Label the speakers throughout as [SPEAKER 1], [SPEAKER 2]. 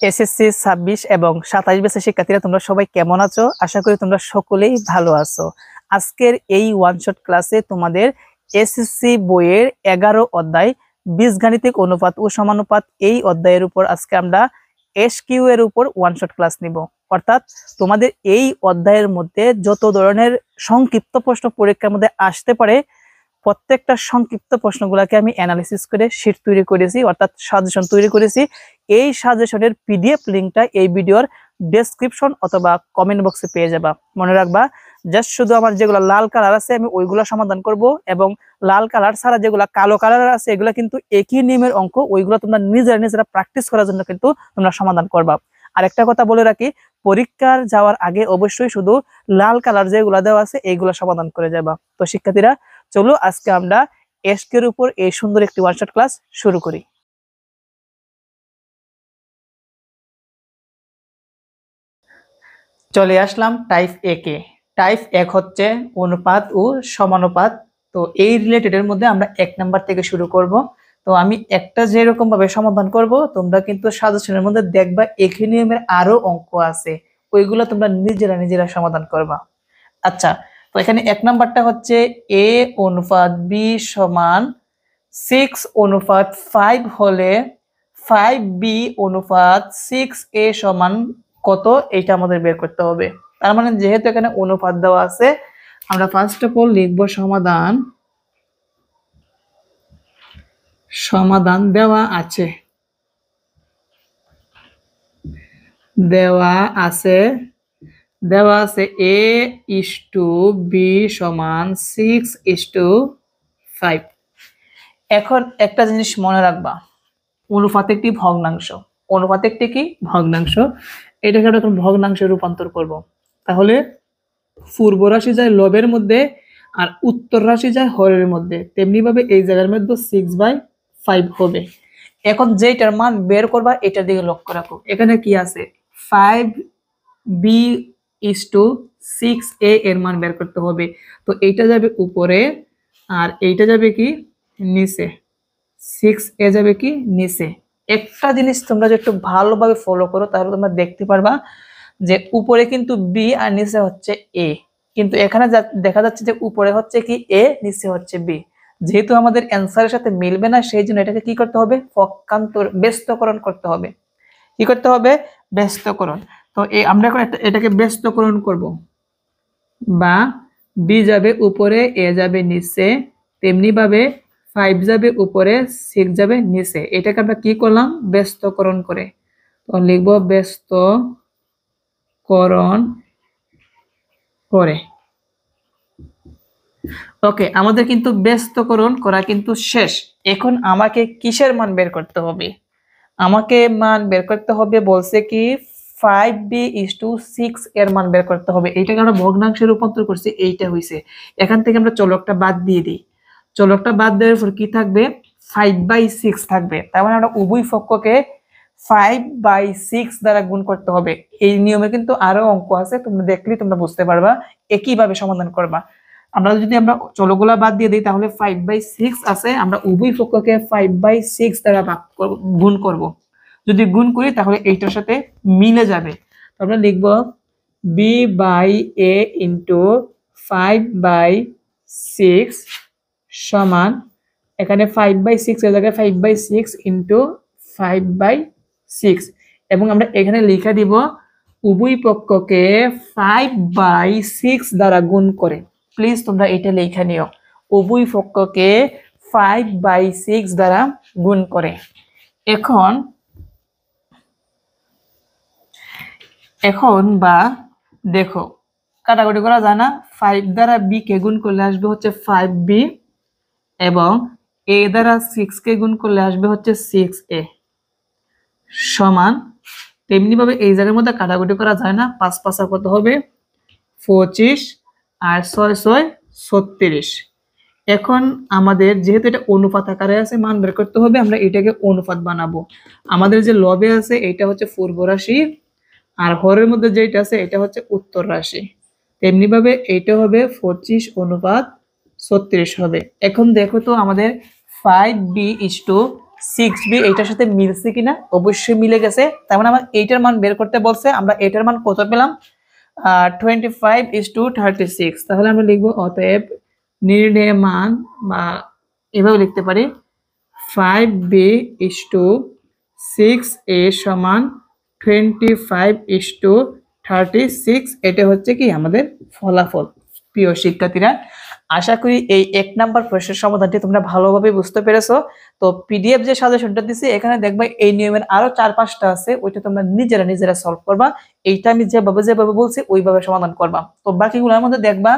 [SPEAKER 1] SSC 26 এবং 27 ব্যাচের শিক্ষার্থীরা তোমরা সবাই কেমন আছো? আশা করি তোমরা সকলেই ভালো আছো। আজকের এই ওয়ান শট ক্লাসে তোমাদের এসএসসি বইয়ের 11 অধ্যায় বীজগাণিতিক অনুপাত ও সমানুপাত এই অধ্যায়ের উপর আজকে আমরা এসকিউ এর উপর ওয়ান শট ক্লাস নিব। অর্থাৎ তোমাদের এই অধ্যায়ের মধ্যে যত ধরনের সংক্ষিপ্ত প্রশ্ন পরীক্ষার মধ্যে আসতে পারে প্রত্যেকটা সংক্ষিপ্ত প্রশ্নগুলোকে আমি অ্যানালিসিস করে শীট তৈরি করেছি, অর্থাৎ সাজেশন তৈরি করেছি। এই সাজেশনের পিডিএফ লিঙ্কটা এই ভিডিওর ডেসক্রিপশন অথবা কমেন্ট বক্সে পেয়ে যাবা। মনে রাখবা, জাস্ট শুধু আমার যেগুলো লাল কালার আছে আমি ওইগুলো সমাধান করব, এবং লাল কালার ছাড়া যেগুলো কালো কালার আছে এগুলো কিন্তু একই নিয়মের অঙ্ক, ওইগুলো তোমরা নিজেরা প্র্যাকটিস করার জন্য কিন্তু তোমরা সমাধান করবা। আর একটা কথা বলে রাখি, পরীক্ষার যাওয়ার আগে অবশ্যই শুধু লাল কালার যেগুলো দেওয়া আছে এইগুলো সমাধান করে যাবা। তো শিক্ষার্থীরা চলো আজকে আমরা এসকিউ এর উপর এই সুন্দর একটি ওয়ান শট ক্লাস শুরু করি। চলে আসলাম টাইপ এ কে। টাইপ 1 হচ্ছে অনুপাত ও সমানুপাত। তো এই রিলেটেডের মধ্যে আমরা 1 নাম্বার থেকে শুরু করব। তো আমি একটা যেরকম ভাবে সমাধান করব, তোমরা কিন্তু সাজেশনের মধ্যে দেখবা একই নিয়মের আরো অঙ্ক আছে, ওইগুলো তোমরা নিজেরা সমাধান করবা। আচ্ছা, তো এখানে 1 নাম্বারটা হচ্ছে a অনুপাত b সমান 6:5 হলে 5b অনুপাত 6a সমান কত, এটা আমাদের বের করতে হবে। তার মানে যেহেতু এখানে অনুপাত দেওয়া আছে, আমরা ফার্স্ট অফ অল লিখব সমাধান দেওয়া আছে a is to b সমান 6:5। এখন একটা জিনিস মনে রাখবা, অনুপাত একটি ভগ্নাংশ। এটাকে আমরা ভগ্নাংশে রূপান্তর করব। তাহলে পূর্ব রাশি যায় লবের মধ্যে আর উত্তর রাশি যায় হরের মধ্যে, তেমনি ভাবে এই জায়গার মধ্যে 6/5 হবে। এখন যেটার মান বের করবা এটার দিকে লক্ষ্য রাখো। এখানে কি আছে, 5b is to 6a এর মান বের করতে হবে। তো এইটা যাবে উপরে আর এইটা যাবে কি নিচে, 6a যাবে কি নিচে। একটা জিনিস তোমরা যদি একটু ভালোভাবে ফলো করো তাহলে তোমরা দেখতে পারবা যে উপরে কিন্তু b আর নিচে হচ্ছে a, কিন্তু এখানে দেখা যাচ্ছে যে উপরে হচ্ছে কি a, নিচে হচ্ছে b। যেহেতু আমাদের অ্যান্সারের সাথে মিলবে না, সেই জন্য এটাকে কি করতে হবে, পক্ষান্তর ব্যস্তকরণ করতে হবে। কি করতে হবে, ব্যস্তকরণ। তো আমরা এখন এটাকে ব্যস্তকরণ করব, বা b যাবে উপরে a যাবে নিচে, তেমনি ভাবে 5 যাবে উপরে 6 যাবে নিচে। এটাকে আমরা কি করলাম, ব্যস্তকরণ করে। তো লিখব ব্যস্তকরণ করে। ওকে, আমাদের কিন্তু ব্যস্তকরণ করা কিন্তু শেষ। এখন আমাকে কিসের মান বের করতে হবে, আমাকে মান বের করতে হবে বলছে কি 5b is to 6 এর মান বের করতে হবে। এইটাকে আমরা ভগ্নাংশে রূপান্তর করছি, এইটা হইছে। এখান থেকে আমরা চলকটা বাদ দিয়ে দিই। চলকটা বাদ দেওয়ার পর কি থাকবে, 5/6 থাকবে। তার মানে আমরা উভয় পক্ষকে 5/6 দ্বারা গুণ করতে হবে। এই নিয়মে কিন্তু আরো অঙ্ক আছে, তোমরা দেখলে তোমরা বুঝতে পারবা, একইভাবে সমাধান করবা। আমরা যদি চলকগুলা বাদ দিয়ে দিই তাহলে 5/6 আছে, আমরা উভয় পক্ষকে 5/6 দ্বারা গুণ করব। যদি গুণ করি তাহলে এইটার সাথে মিলে যাবে। তো আমরা লিখব b/a ইন্টু 5/6 সমান, এখানে 5/6 এর জায়গায় 5/6 ইন্টু 5/6, এবং আমরা এখানে লিখে দিব উভয় পক্ষকে 5/6 দ্বারা গুণ করে। প্লিজ তোমরা এটা লিখে নিও, উভয় পক্ষকে 5/6 দ্বারা গুণ করে। এখন বা দেখো, কাটাকুটি করা যায় না, 5 দ্বারা b কে গুণ করলে আসবে হচ্ছে 5b, এবং a দ্বারা 6 কে গুণ করলে আসবে হচ্ছে 6a সমান। তেমনি ভাবে এই জায়গার মধ্যে কাটাকুটি করা যায় না, 5 5 কত হবে 25 আর 6 6 36। এখন আমাদের যেহেতু এটা অনুপাত আকারে আছে, মান বের করতে হবে, আমরা এটাকে অনুপাত বানাবো। আমাদের যে লবে আছে এটা হচ্ছে পূর্ব রাশি, আর হরের মধ্যে যেটা আছে এটা হচ্ছে উত্তর রাশি। তেমনি ভাবে এইটা হবে 25/36 হবে। এখন দেখো তো আমাদের 5b is to 6b এইটার সাথে মিলছে কিনা, অবশ্যই মিলে গেছে। তার মানে আমার এইটার মান বের করতে বলছে, আমরা এইটার মান কত পেলাম 25:36। তাহলে আমরা লিখবো অতএব নির্ণেয় মান, বা এভাবে লিখতে পারি 5b/6a সমান 25:36। এটা হচ্ছে কি আমাদের ফলাফল। প্রিয় শিক্ষার্থীরা, আশা করি এই 1 নাম্বার প্রশ্নের সমাধানটি তোমরা ভালোভাবে বুঝতে পেরেছো। তো পিডিএফ যে সাজেশনটা দিছি এখানে দেখবা এই নিয়মের আরো 4-5টা আছে, ওইটা তোমরা নিজেরা সলভ করবা। এইটা আমি যেভাবে বলছি ওইভাবে সমাধান করবা। তো বাকিগুলোর মধ্যে দেখবা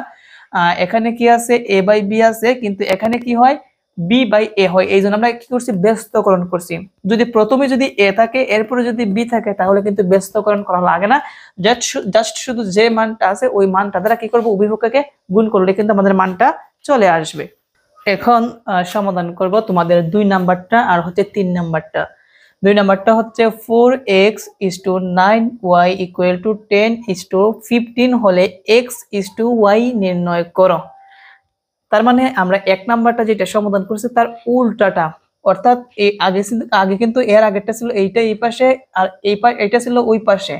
[SPEAKER 1] এখানে কি আছে, a বাই b আছে, কিন্তু এখানে কি হয় b বাই a হয়। এই জন্য আমরা কি করছি, ব্যস্তকরণ করছি। যদি প্রথমে যদি a থাকে এরপরে যদি b থাকে তাহলে কিন্তু ব্যস্তকরণ করা লাগে না, জাস্ট শুধু যে মানটা আছে ওই মানটা দ্বারা কি করব, উভয় পক্ষকে গুণ করলে কিন্তু আমাদের মানটা চলে আসবে। এখন সমাধান করব তোমাদের 2 নাম্বারটা আর হচ্ছে 3 নাম্বারটা। 2 নাম্বারটা হচ্ছে 4x/9y = 10:15 হলে x/y নির্ণয় করো। তার মানে আমরা 1 নাম্বারটা যেটা সমাধান করছি তার উল্টাটা, অর্থাৎ এই আগে কিন্তু এর আগেরটা ছিল এইটা এই পাশে, আর এইটা ছিল ওই পাশে,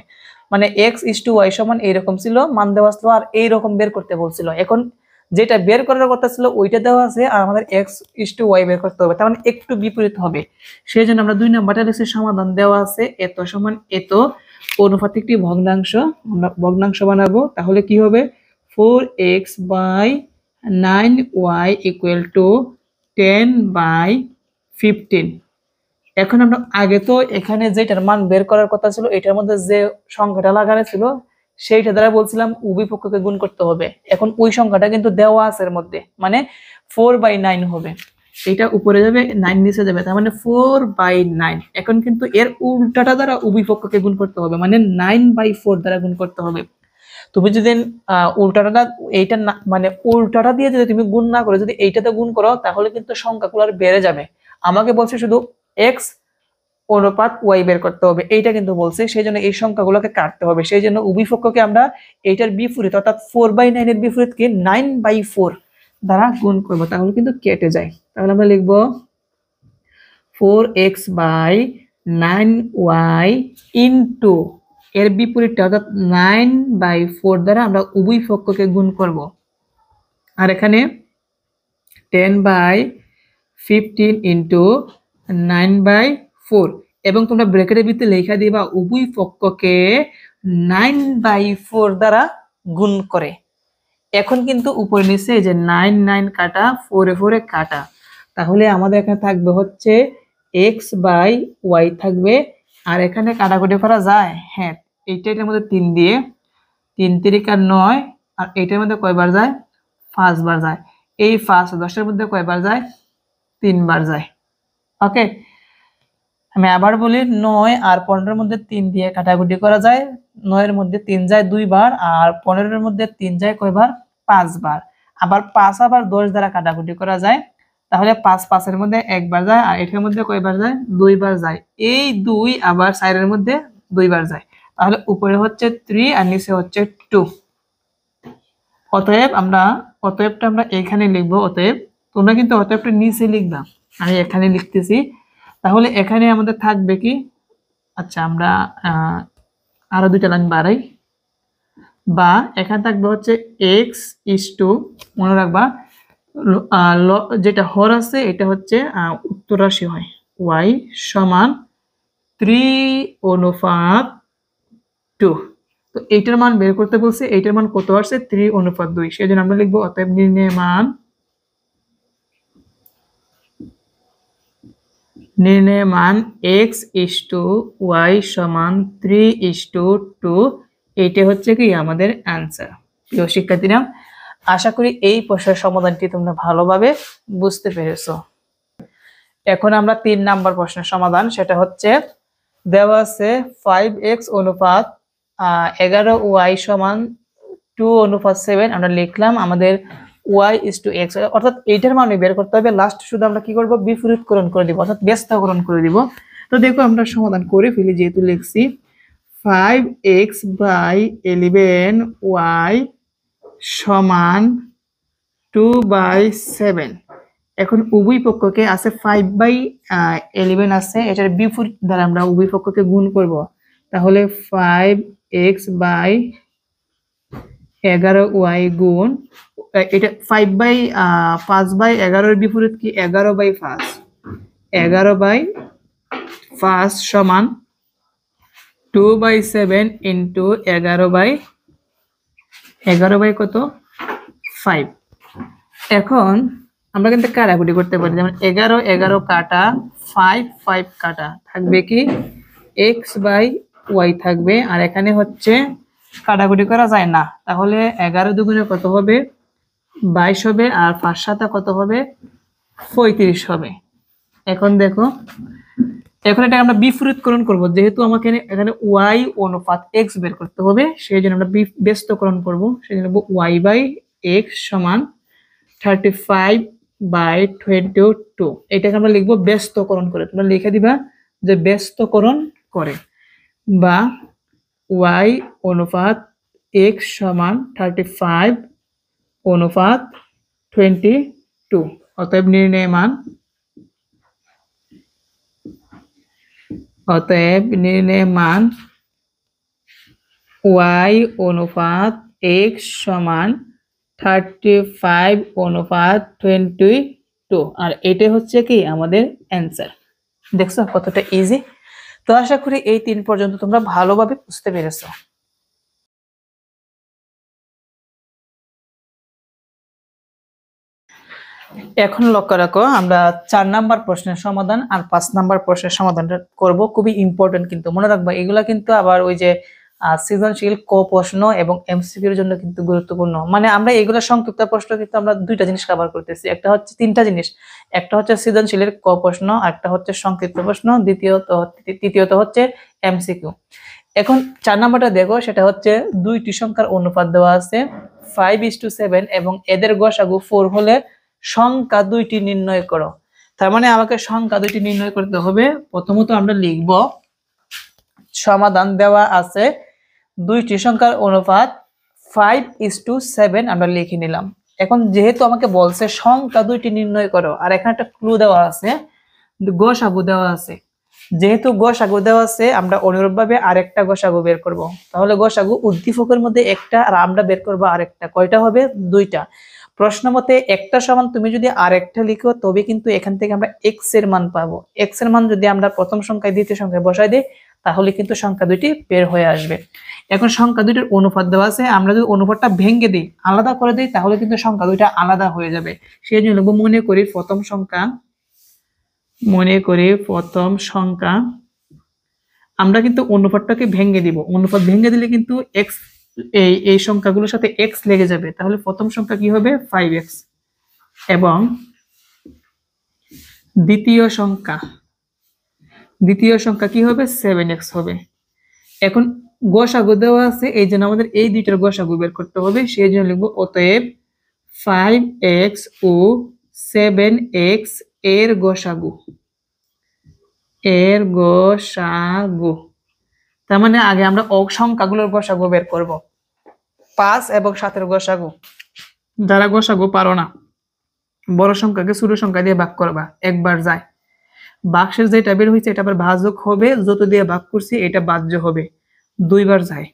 [SPEAKER 1] মানে x/y সমান এইরকম ছিল, মান দেওয়া ছিল আর এইরকম বের করতে বলছিল। এখন যেটা বের করার কথা ছিল ওইটা দেওয়া আছে আর আমাদের x/y বের করতে হবে, তার মানে একটু বিপরীত হবে। সেই জন্য আমরা 2 নাম্বারটা লিখছি সমাধান দেওয়া আছে এত সমান এত, অনুপাতিকটি ভগ্নাংশ, আমরা ভগ্নাংশ বানাবো। তাহলে কি হবে 4x/9y = 10/15। এখন আমরা আগে তো এখানে যেটার মান বের করার কথা ছিল এটার মধ্যে যে সংখ্যাটা লাগানো ছিল সেইটা দ্বারা বলছিলাম উভয় পক্ষকে গুণ করতে হবে। এখন ওই সংখ্যাটা কিন্তু দেওয়া আছে এর মধ্যে, মানে 4/9 হবে। এটা উপরে যাবে 9 নিচে যাবে, তার মানে 4/9। এখন কিন্তু এর উল্টাটা দ্বারা উভয় পক্ষকে গুণ করতে হবে, মানে 9/4 দ্বারা গুণ করতে হবে। তুমি যদি উল্টাটা এইটা মানে উল্টাটা দিয়ে যদি তুমি গুণ না করে যদি এইটাতে গুণ করো তাহলে কিন্তু সংখ্যাগুলো আর বেড়ে যাবে। আমাকে বলছে শুধু x অনুপাত y বের করতে হবে, এইটা কিন্তু বলছে, সেই জন্য এই সংখ্যাগুলোকে কাটতে হবে। সেই জন্য উভয় পক্ষকে আমরা এইটার বিপরীত অর্থাৎ 4/9 এর বিপরীতকে 9/4 দ্বারা গুণ করব, তাহলে কিন্তু কেটে যায়। তাহলে আমরা লিখব 4x/9y ইনটু এর বিপরীতটা অর্থাৎ 9/4 দ্বারা আমরা উভয় পক্ষকে গুণ করব, আর এখানে 10/15 ইনটু 9/4, এবং তোমরা ব্র্যাকেটের ভিতরে লেখা দিবা উভয় পক্ষকে 9/4 দ্বারা গুণ করে। এখন কিন্তু উপরে নিচে এই যে 9 কাটা 4 কাটা, তাহলে আমাদের এখানে থাকবে হচ্ছে x/y থাকবে, আর এখানে কাটাকুটি করা যায়, হ্যাঁ এইটার মধ্যে 3 দিয়ে 3 × 9, আর এইটার মধ্যে কয়বার যায় 5 বার যায়। এই 5 10 এর মধ্যে কয়বার যায় 3 বার যায়। ওকে, আমি আবার বলি 9 আর 15 এর মধ্যে 3 দিয়ে কাটাকুটি করা যায়, 9 এর মধ্যে 3 যায় 2 বার, আর 15 এর মধ্যে 3 যায় কয়বার 5 বার। আবার 5 আবার 10 দ্বারা কাটাকুটি করা যায়, তাহলে 5 এর মধ্যে 1 বার যায়, আর এটার মধ্যে কয়বার যায় 2 বার যায়। এই 2 আবার 4 এর মধ্যে 2 বার যায়, তাহলে উপরে হচ্ছে 3 আর নিচে হচ্ছে 2। অতএবটা আমরা এখানে লিখবো। অতএব তোমরা কিন্তু অতএবটা নিচে লিখবা, আমি এখানে লিখতেছি। তাহলে এখানে আমাদের থাকবে কি, আচ্ছা আমরা আরো 2টা লাইন বাড়াই, বা এখানে থাকবে হচ্ছে x/, মনে রাখবা যেটা হর আছে এটা হচ্ছে উত্তর রাশি হয়, y সমান 3:2। তো এইটার মান বের করতে বলছে, এইটার মান কত আসছে 3:2, সেই জন্য আমরা লিখবো অতএব নির্ণেয় মান x/y সমান 3:2। এইটা হচ্ছে কি আমাদের অ্যান্সার। প্রিয় শিক্ষার্থীরা, আশা করি এই প্রশ্নের সমাধানটি তোমরা ভালোভাবে বুঝতে পেরেছো। এখন আমরা 3 নাম্বার প্রশ্নের সমাধান, সেটা হচ্ছে দেওয়া আছে 5x অনুপাত 11y সমান 2:7। আমরা লিখলাম আমাদের y/x, অর্থাৎ এইটার মান বের করতে হবে। লাস্ট শুধু আমরা কি করব, বিপরীতকরণ করে দিব, অর্থাৎ ব্যস্তকরণ করে দিব। তো দেখো আমরা সমাধান করে ফেলি, যেহেতু লিখছি 5x/11y সমান 2/7। এখন উভয় পক্ষকে আছে 5/11 আছে, এটার বিপরীত দ্বারা আমরা উভয় পক্ষকে গুণ করব। তাহলে 5x/11y গুণ এটা 5/11 এর বিপরীত কি 11/5, 11/5 সমান 2/7 ইন্টু 11/11 কত 5। এখন আমরা কিন্তু কাটাকুটি করতে পারি, যেমন 11 কাটা 5 কাটা থাকবে কি x/y থাকবে, আর এখানে হচ্ছে কাটাকুটি করা যায় না, তাহলে 11 দুগুণে কত হবে 22 হবে, আর 5 সাতা কত হবে 35 হবে। এখন দেখো, এখন এটা আমরা বিপরীতকরণ করব, যেহেতু আমাকে এখানে y অনুপাত x বের করতে হবে, সেই জন্য আমরা ব্যস্তকরণ করব। সেই জন্য y/x সমান 35/22। এটাকে আমরা লিখবো ব্যস্তকরণ করে, তোমরা লিখে দিবা যে ব্যস্তকরণ করে, বা y অনুপাত x সমান 35/22। অতএব নির্ণয় মান y অনুপাত x সমান 35/22, আর এটা হচ্ছে কি আমাদের অ্যান্সার। দেখছো কতটা ইজি। তো আশা করি এই 3 পর্যন্ত তোমরা ভালোভাবে বুঝতে পেরেছো। এখন লক্ষ্য রাখো, আমরা 4 নাম্বার প্রশ্নের সমাধান আর 5 নাম্বার প্রশ্নের সমাধানটা করব। খুবই ইম্পর্টেন্ট, কিন্তু মনে রাখবা এগুলা কিন্তু আবার ওই যে সৃজনশীল ক প্রশ্ন এবং এমসিকিউর জন্য কিন্তু গুরুত্বপূর্ণ। মানে আমরা এগুলা সংক্ষিপ্ত প্রশ্ন কিন্তু আমরা দুইটা জিনিস কভার করতেছি, একটা হচ্ছে তিনটা জিনিস, একটা হচ্ছে সৃজনশীলের ক প্রশ্ন, একটা হচ্ছে সংক্ষিপ্ত প্রশ্ন, তৃতীয়ত হচ্ছে এমসিকিউ। এখন 4 নাম্বারটা দেখো, সেটা হচ্ছে দুইটি সংখ্যার অনুপাত দেওয়া আছে 5:7 এবং এদের গসাগু 4 হলে সংখ্যা দুইটি নির্ণয় করো। তার মানে আমাকে সংখ্যা দুইটি নির্ণয় করতে হবে। প্রথমত আমরা লিখব সমাধান দেওয়া আছে দুইটি সংখ্যার অনুপাত 5:7, আমরা লিখে নিলাম। এখন যেহেতু আমাকে বলছে সংখ্যা দুইটি নির্ণয় করো, আর এখানে একটা ক্লু দেওয়া আছে, গসাগু দেওয়া আছে, যেহেতু গসাগু দেওয়া আছে আমরা অনুরূপভাবে আরেকটা গসাগু বের করব। তাহলে গসাগু উদ্দীপকের মধ্যে একটা আর আমরা বের করব আরেকটা, কয়টা হবে 2টা। প্রশ্ন মতে একটা সমান তুমি যদি আরেকটা লিখো তবে কিন্তু এখান থেকে আমরা x এর মান পাবো। x এর মান যদি আমরা প্রথম সংখ্যায় দ্বিতীয় সংখ্যায় বসাই দিই তাহলে কিন্তু সংখ্যা দুইটি বের হয়ে আসবে। এখন সংখ্যা দুইটার অনুপাত দেওয়া আছে, আমরা যদি অনুপাতটা ভেঙে দিই, আলাদা করে দিই, তাহলে কিন্তু সংখ্যা দুইটা আলাদা হয়ে যাবে। সেই জন্য মনে করি প্রথম সংখ্যা আমরা কিন্তু অনুপাতটাকে ভেঙে দিব। অনুপাত ভেঙে দিলে কিন্তু x এই সংখ্যাগুলোর সাথে x লেগে যাবে, তাহলে প্রথম সংখ্যা কি হবে 5x, এবং দ্বিতীয় সংখ্যা কি হবে 7x হবে। এখন গসাগু দেওয়া আছে, এই জন্য আমাদের এই দুইটার গসাগু বের করতে হবে। সেই জন্য লিখবো অতএব 5x ও 7x এর গসাগু। তার মানে আগে আমরা সংখ্যাগুলোর গসাগু বের করব। 5 এবং 7 এর গসাগু, যারা গসাগু পারো না বড় সংখ্যাকে ছোট সংখ্যা দিয়ে ভাগ করবা, একবার যায়। বাক্সের যেটা বের হয়েছে এটা আবার ভাজক হবে, যত দিয়ে ভাগ করছি এটা বাহ্য হবে, দুইবার যায়।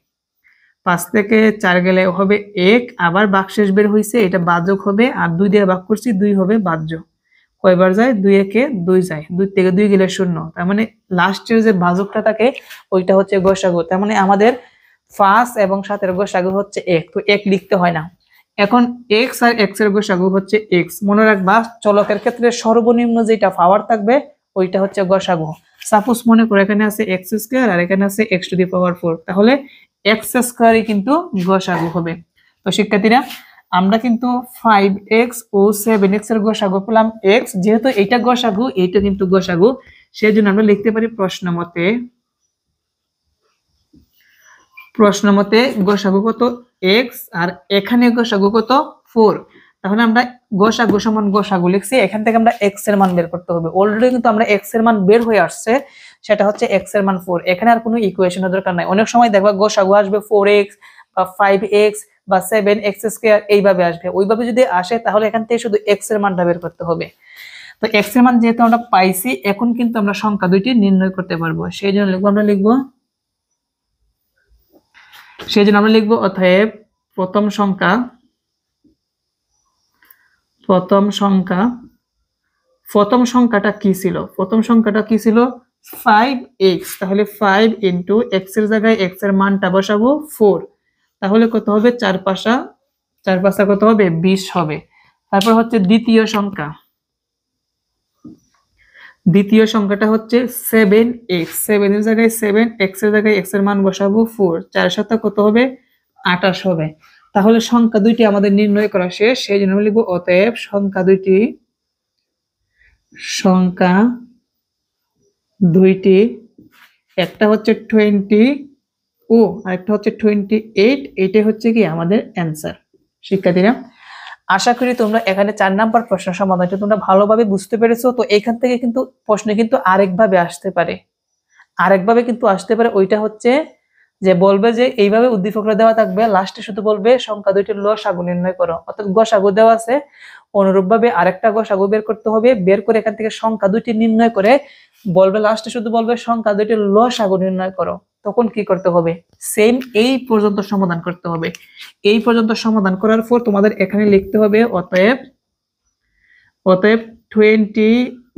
[SPEAKER 1] 5 থেকে 4 গেলে হবে 1, আবার বাক্সের বের হয়েছে এটা বাহ্যক হবে, আর 2 দিয়ে ভাগ করছি 2 হবে বাহ্য। কয়বার যায় 2 একে 2 যায়, 2 থেকে 2 গেলে 0। তার মানে লাস্টের যে ভাজকটা থাকে ওইটা হচ্ছে গসাগু। তার মানে আমাদের 5 এবং 7 এর গসাগু হচ্ছে 1, তো 1 লিখতে হয় না। এখন x আর x এর গসাগু হচ্ছে x। মনে রাখবা চলকের ক্ষেত্রে সর্বনিম্ন যেটা পাওয়ার থাকবে ওইটা হচ্ছে গসাগু। সাপোজ মনে করো এখানে আছে x² আর এখানে আছে x⁴, তাহলে x² কিন্তু গসাগু হবে। তো শিক্ষার্থীরা আমরা কিন্তু 5x ও 7x এর গসাগু পেলাম x, যেহেতু এটা গসাগু এইটা কিন্তু গসাগু, সেজন্য আমরা লিখতে পারি প্রশ্ন মতে গসাগু কত x, আর এখানে গসাগু কত 4। তাহলে আমরা গসাগু সমান গসাগু লিখছি, এখান থেকে আমরা x এর মান বের করতে হবে। অলরেডি কিন্তু আমরা x এর মান বের হয়ে আসছে, সেটা হচ্ছে x এর মান 4। এখানে আর কোনো ইকুয়েশনের দরকার নাই। অনেক সময় দেখবা গসাগু আসবে 4x বা 5x বা 7x² এইভাবে আসবে। ওইভাবে যদি আসে তাহলে এখান থেকে শুধু x এর মানটা বের করতে হবে। তো x এর মান যেহেতু আমরা পাইছি, এখন কিন্তু আমরা সংখ্যা দুইটি নির্ণয় করতে পারবো। সেই জন্য আমরা লিখবো অতএব প্রথম সংখ্যাটা কি ছিল? প্রথম সংখ্যাটা কি ছিল? 5x। তাহলে 5 ইন্টু x এর জায়গায় x এর মানটা বসাবো 4। তাহলে কত হবে? 4 5 কত হবে? 20 হবে। তারপর হচ্ছে দ্বিতীয় সংখ্যাটা হচ্ছে 7x। 7 এর জায়গায় 7, x এর জায়গায় x এর মান বসাবো 4। 4 7 কত হবে? 28 হবে। তাহলে সংখ্যা দুইটি আমাদের নির্ণয় করা শেষ। সেই জন্য আমরা লিখবো অতএব সংখ্যা দুইটি একটা হচ্ছে 20 ও আরেকটা হচ্ছে 28। এইটাই হচ্ছে কি আমাদের অ্যান্সার। শিক্ষার্থীরা, আশা করি তোমরা এখানে 4 নাম্বার প্রশ্ন সমাধানটা তোমরা ভালোভাবে বুঝতে পেরেছো। তো এখান থেকে কিন্তু প্রশ্ন কিন্তু আরেকভাবে আসতে পারে, ওইটা হচ্ছে যে বলবে যে এইভাবে উদ্দীপকরা দেওয়া থাকবে, লাস্টে শুধু বলবে সংখ্যা দুইটির লসাগু নির্ণয় করো। অর্থাৎ গসাগু দেওয়া আছে, অনুরূপভাবে আরেকটা গসাগু বের করতে হবে, বের করে এখান থেকে সংখ্যা দুইটি নির্ণয় করে বলবে, লাস্টে শুধু বলবে সংখ্যা দুইটির লসাগু নির্ণয় করো। তখন কি করতে হবে? সেম এই পর্যন্ত সমাধান করতে হবে। এই পর্যন্ত সমাধান করার পর তোমাদের এখানে লিখতে হবে অতএব 20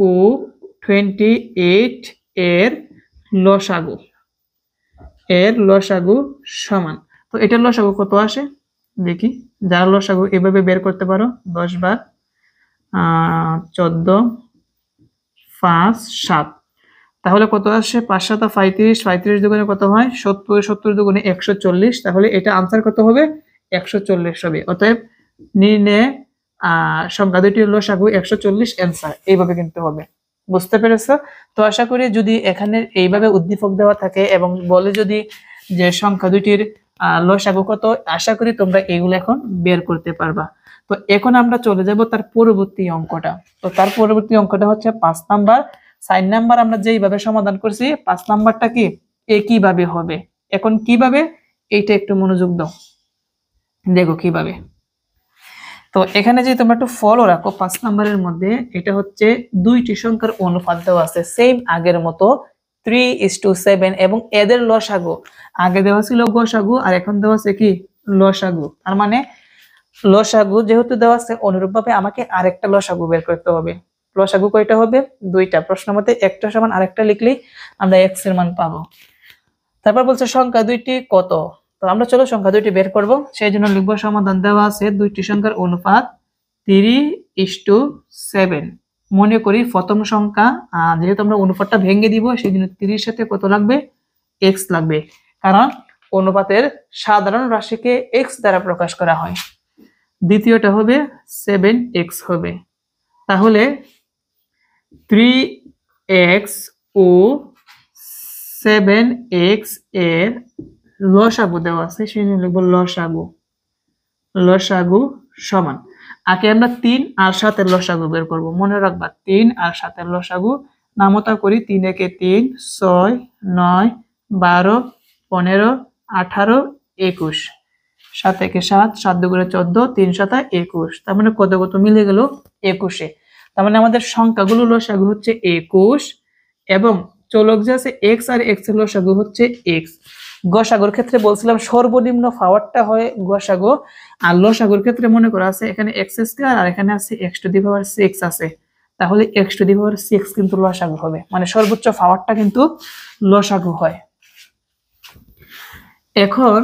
[SPEAKER 1] ও 28 এর লসাগু সমান। তো এটার লসাগু কত আসে দেখি। যার লসাগু এভাবে বের করতে পারো, 10 বার 14 5 7, তাহলে কত আসে? 5 7 35, 35 দুগুণে কত হয়? 70, 70 দুগুণে 140। তাহলে এটা আনসার কত হবে? 140 হবে। অতএব নির্ণয়ে সংখ্যা দুইটির লসাগু 140 অ্যান্সার। এইভাবে কিন্তু হবে। বুঝতে পেরেছো? তো আশা করি যদি এখানে এইভাবে উদ্দীপক দেওয়া থাকে এবং বলে যদি যে সংখ্যা দুইটির লসাগু কত, আশা করি তোমরা এগুলো এখন বের করতে পারবা। তো এখন আমরা চলে যাব তার পরবর্তী অঙ্কটা। তো তার পরবর্তী অঙ্কটা হচ্ছে 5 নাম্বার। 4 নাম্বার আমরা যেইভাবে সমাধান করছি, 5 নাম্বারটা কি একইভাবে হবে। এখন কিভাবে, এইটা একটু মনোযোগ দাও, দেখো কিভাবে। তো এখানে যে তোমরা একটু ফলো রাখো, 5 নাম্বারের মধ্যে এটা হচ্ছে দুইটি সংখ্যার অনুপাত দেওয়া আছে সেম আগের মতো 3:7 এবং এদের লসাগু আগে দেওয়া ছিল গসাগু আর এখন দেওয়া আছে কি লসাগু। তার মানে লসাগু যেহেতু দেওয়া আছে, অনুরূপভাবে আমাকে আরেকটা লসাগু বের করতে হবে। লসাগু কয়টা হবে? দুইটা। প্রশ্ন মতে একটা সমান আরেকটা লিখলেই আমরা x এর মান পাবো। তারপর বলছে সংখ্যা দুইটি কত। তো আমরা চলো সংখ্যা দুইটি বের করব। সেই জন্য লিখবো সমাধান দেওয়া আছে দুইটি সংখ্যার অনুপাত 3:7। মনে করি প্রথম সংখ্যা, যেহেতু আমরা অনুপাতটা ভেঙে দিব সেই জন্য 30 সাথে কত লাগবে? x লাগবে, কারণ অনুপাতের সাধারণ রাশিকে x দ্বারা প্রকাশ করা হয়। দ্বিতীয়টা হবে 7x হবে। তাহলে 3x ও 7x এর লসাগু দেওয়া আছে, সেই জন্য লিখবো লসাগু সমান। আগে আমরা 3 আর 7 এর লসাগু বের করব। মনে রাখবা 3 আর 7 এর লসাগু নামতা করি। 3 একে 3, 6 9 12 15 18 21, 7 একে 7, 7 দুগুণে 14, 3 7 21। তার মানে কত কত মিলে গেল? 21। তার মানে আমাদের সংখ্যাগুলো লসাগু হচ্ছে 21 এবং চলক যে আছে x আর x এর লসাগু হচ্ছে x। গসাগুর ক্ষেত্রে বলছিলাম সর্বনিম্ন পাওয়ারটা হয় গসাগু, আর লসাগুর ক্ষেত্রে মনে করা আছে এখানে x² আর এখানে আছে x⁶ আছে। তাহলে x⁶ কিন্তু লসাগু হবে, মানে সর্বোচ্চ পাওয়ারটা কিন্তু লসাগু হয়। এখন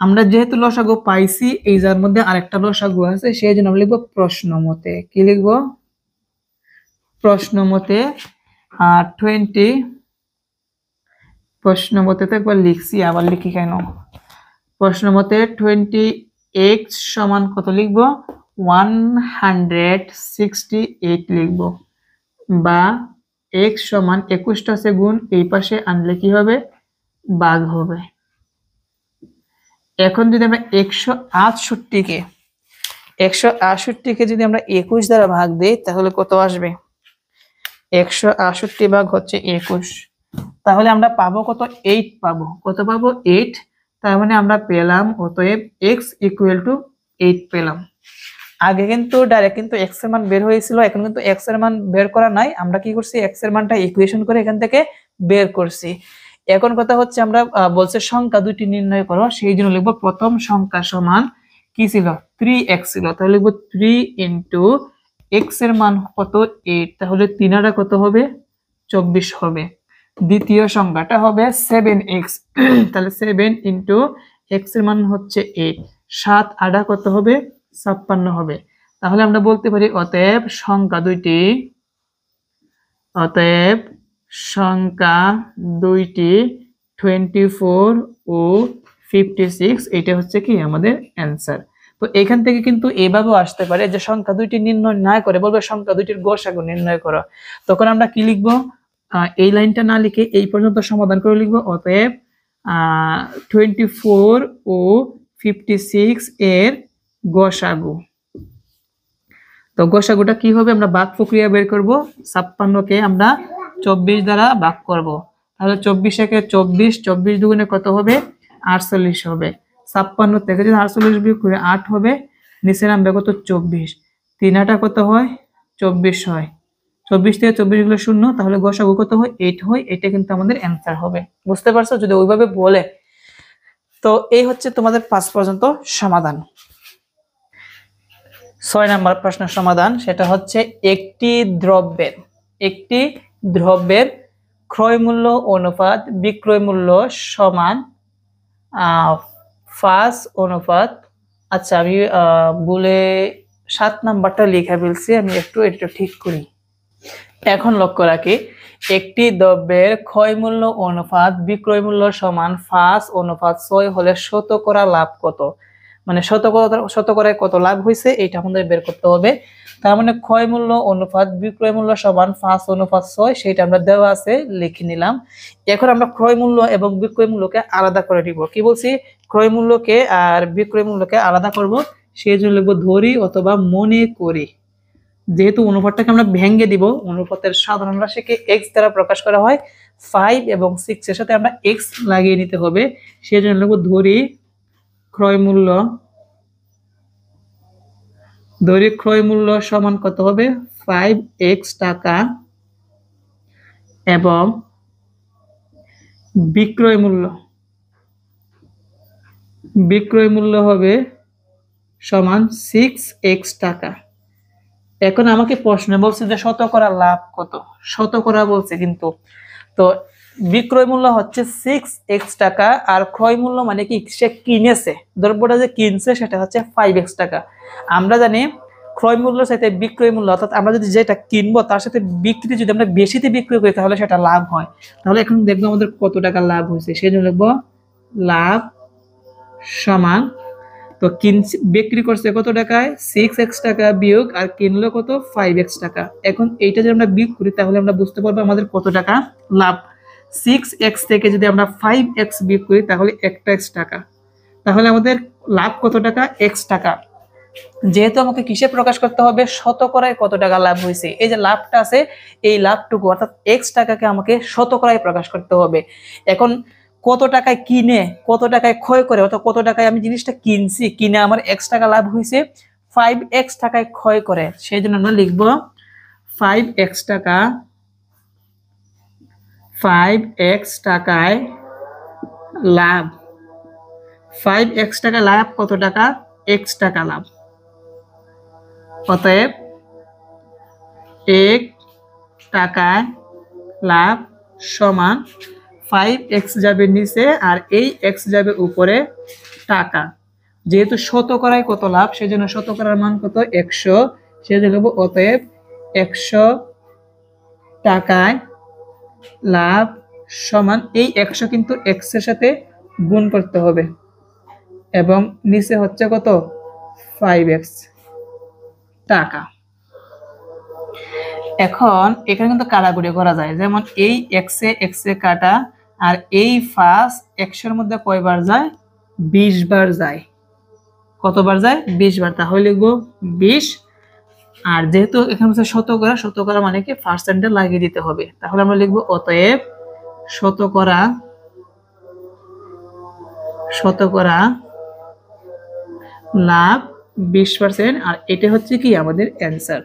[SPEAKER 1] আমরা যেহেতু লসাগু পাইছি, এই যার মধ্যে আরেকটা লসাগু আছে, সেই জন্য আমরা লিখবো প্রশ্ন মতে। কি লিখবো? প্রশ্ন মতে 20। প্রশ্ন মতে তো একবার লিখছি, আবার লিখি কেন? প্রশ্ন মতে 20x সমান কত লিখবো? 168 লিখবো, বা x সমান 21টা আছে গুণ, এই পাশে আনলে কি হবে? ভাগ হবে। এখন যদি আমরা 168কে যদি আমরা 21 দ্বারা ভাগ দিই তাহলে কত আসবে? 168 ভাগ হচ্ছে 21, তাহলে আমরা পাবো কত? 8 পাবো। কত পাবো? 8। তার মানে আমরা পেলাম অতএব x = 8 পেলাম। আগে কিন্তু ডাইরেক্ট কিন্তু এক্স এর মান বের হয়েছিল, এখন কিন্তু এক্স এর মান বের করা নাই, আমরা কি করছি এক্স এর মানটা ইকুয়েশন করে এখান থেকে বের করছি। এখন কথা হচ্ছে আমরা বলছে সংখ্যা দুইটি নির্ণয় করো, সেই জন্য লিখবো প্রথম সংখ্যা সমান কি ছিল 3x ছিল, তাহলে লিখবো 3 ইনটু x এর মান কত 8, তাহলে 3 কত হবে 24 হবে। দ্বিতীয় সংখ্যাটা হবে 7x তাহলে 7 ইনটু x এর মান হচ্ছে 8, 7 8 কত হবে 56 হবে। তাহলে আমরা বলতে পারি অতএব সংখ্যা দুইটি 24 ও 56, এটা হচ্ছে কি আমাদের অ্যান্সার। তো এখান থেকে কিন্তু এভাবেও আসতে পারে যে সংখ্যা দুইটি নির্ণয় না করে বলবে সংখ্যা দুইটির গসাগু নির্ণয় করো, তখন আমরা কি লিখবো এই লাইনটা না লিখে এই পর্যন্ত সমাধান করে লিখবো অতএব 24 ও 56 এর গসাগু। তো গসাগুটা কি হবে আমরা ভাগ প্রক্রিয়া বের করব, 56 কে আমরা 24 দ্বারা ভাগ করব, তাহলে 24 একে 24, 24 দুগুণে কত হবে 48 হবে। 56 থেকে যদি 48 বিয়োগ করে 8 হবে, নিচে নামবে কত 24, 3 8 কত হয় 24 হয়, 24 থেকে 24 গুলো শূন্য, তাহলে গসাগু কত হয় 8 হয়। এটা কিন্তু আমাদের অ্যান্সার হবে, বুঝতে পারছো যদি ওইভাবে বলে। তো এই হচ্ছে তোমাদের 5 পর্যন্ত সমাধান। 6 নম্বর প্রশ্নের সমাধান, সেটা হচ্ছে একটি দ্রব্যের ক্রয় মূল্য অনুপাত বিক্রয় মূল্য সমান 5 অনুপাত, আচ্ছা আমি বলে 7 নাম্বারটা লিখে ফেলছি, আমি একটু এটা ঠিক করি। এখন লক্ষ্য রাখি একটি দ্রব্যের ক্রয় মূল্য অনুপাত বিক্রয় মূল্য সমান 5 অনুপাত 6 হলে শতকরা লাভ কত, মানে শতকরায় কত লাভ হয়েছে এটা আমাদের বের করতে হবে। তার মানে ক্রয় মূল্য অনুপাত বিক্রয় মূল্য সমান 5 অনুপাত 6, সেটা আমরা দেওয়া আছে লিখে নিলাম। এখন আমরা ক্রয় মূল্য এবং বিক্রয় মূল্যকে আলাদা করে নিব। কি বলছি ক্রয় মূল্যকে আর বিক্রয় মূল্যকে আলাদা করব, সেই জন্য লিখবো ধরি অথবা মনে করি। যেহেতু অনুপাতটাকে আমরা ভেঙে দিব, অনুপাতের সাধারণ রাশিকে x দ্বারা প্রকাশ করা হয়, 5 এবং 6 এর সাথে আমরা x লাগিয়ে নিতে হবে, সেই জন্য লিখবো ধরি ক্রয় মূল্য সমান কত হবে 5x টাকা এবং বিক্রয় মূল্য হবে সমান 6x টাকা। এখন আমাকে প্রশ্নে বলছে যে শতকরা লাভ কত, শতকরা বলছে কিন্তু, তো বিক্রয় মূল্য হচ্ছে 6x টাকা আর ক্রয় মূল্য মানে কি সে কিনেছে, দ্রব্যটা যে কিনছে সেটা হচ্ছে 5x টাকা। আমরা জানি ক্রয় মূল্যের সাথে বিক্রয় মূল্য, অর্থাৎ আমরা যদি যেটা কিনবো তার সাথে বিক্রি যদি আমরা বেশিতে বিক্রি করি তাহলে সেটা লাভ হয়। তাহলে এখন দেখবো আমাদের কত টাকা লাভ হয়েছে, সেই জন্য লিখবো লাভ সমান, তো বিক্রি করছে কত টাকায় 6x টাকা বিয়োগ আর কিনলো কত 5x টাকা। এখন এইটা যদি আমরা বিয়োগ করি তাহলে আমরা বুঝতে পারবো আমাদের কত টাকা লাভ। 6x থেকে যদি আমরা 5x বিয়োগ করি তাহলে একটা x টাকা, তাহলে আমাদের লাভ কত টাকা x টাকা। যেহেতু আমাকে কিসে প্রকাশ করতে হবে শতকরায় কত টাকা লাভ হয়েছে, এই যে লাভটা আছে এই লাভটুকু অর্থাৎ x টাকাকে আমাকে শতকরায় প্রকাশ করতে হবে। এখন কত টাকায় কিনে কত টাকায় ক্ষয় করে, অর্থাৎ কত টাকায় আমি জিনিসটা কিনছি, কিনে আমার x টাকা লাভ হয়েছে, 5x টাকায় ক্ষয় করে, সেই জন্য আমরা লিখব 5x টাকায় লাভ। 5x টাকা লাভ কত টাকা x টাকা লাভ, অতএব 1 টাকায় লাভ সমান 5x যাবে নিচে আর এই x যাবে উপরে টাকা। যেহেতু শতকরায় কত লাভ সেজন্য শতকরার মান কত 100, সেজন্য লিখব অতএব 100 টাকায় লাভ সমান, এই 100 কিন্তু x এর সাথে গুণ করতে হবে এবং নিচে হচ্ছে কত 5x টাকা। এখন এখানে কিন্তু কাটাকুটি করা যায়, যেমন এই x এ কাটা আর এই 5 100 এর মধ্যে কয়বার যায় 20 বার যায়, কতবার যায় 20 বার, তাহলে লিখবো 20। আর যেহেতু এখানে হচ্ছে শতকরা মানে কি পার্সেন্টে লাগিয়ে দিতে হবে, তাহলে আমরা লিখবো অতএব শতকরা লাভ 20%, আর এটা হচ্ছে কি আমাদের অ্যান্সার।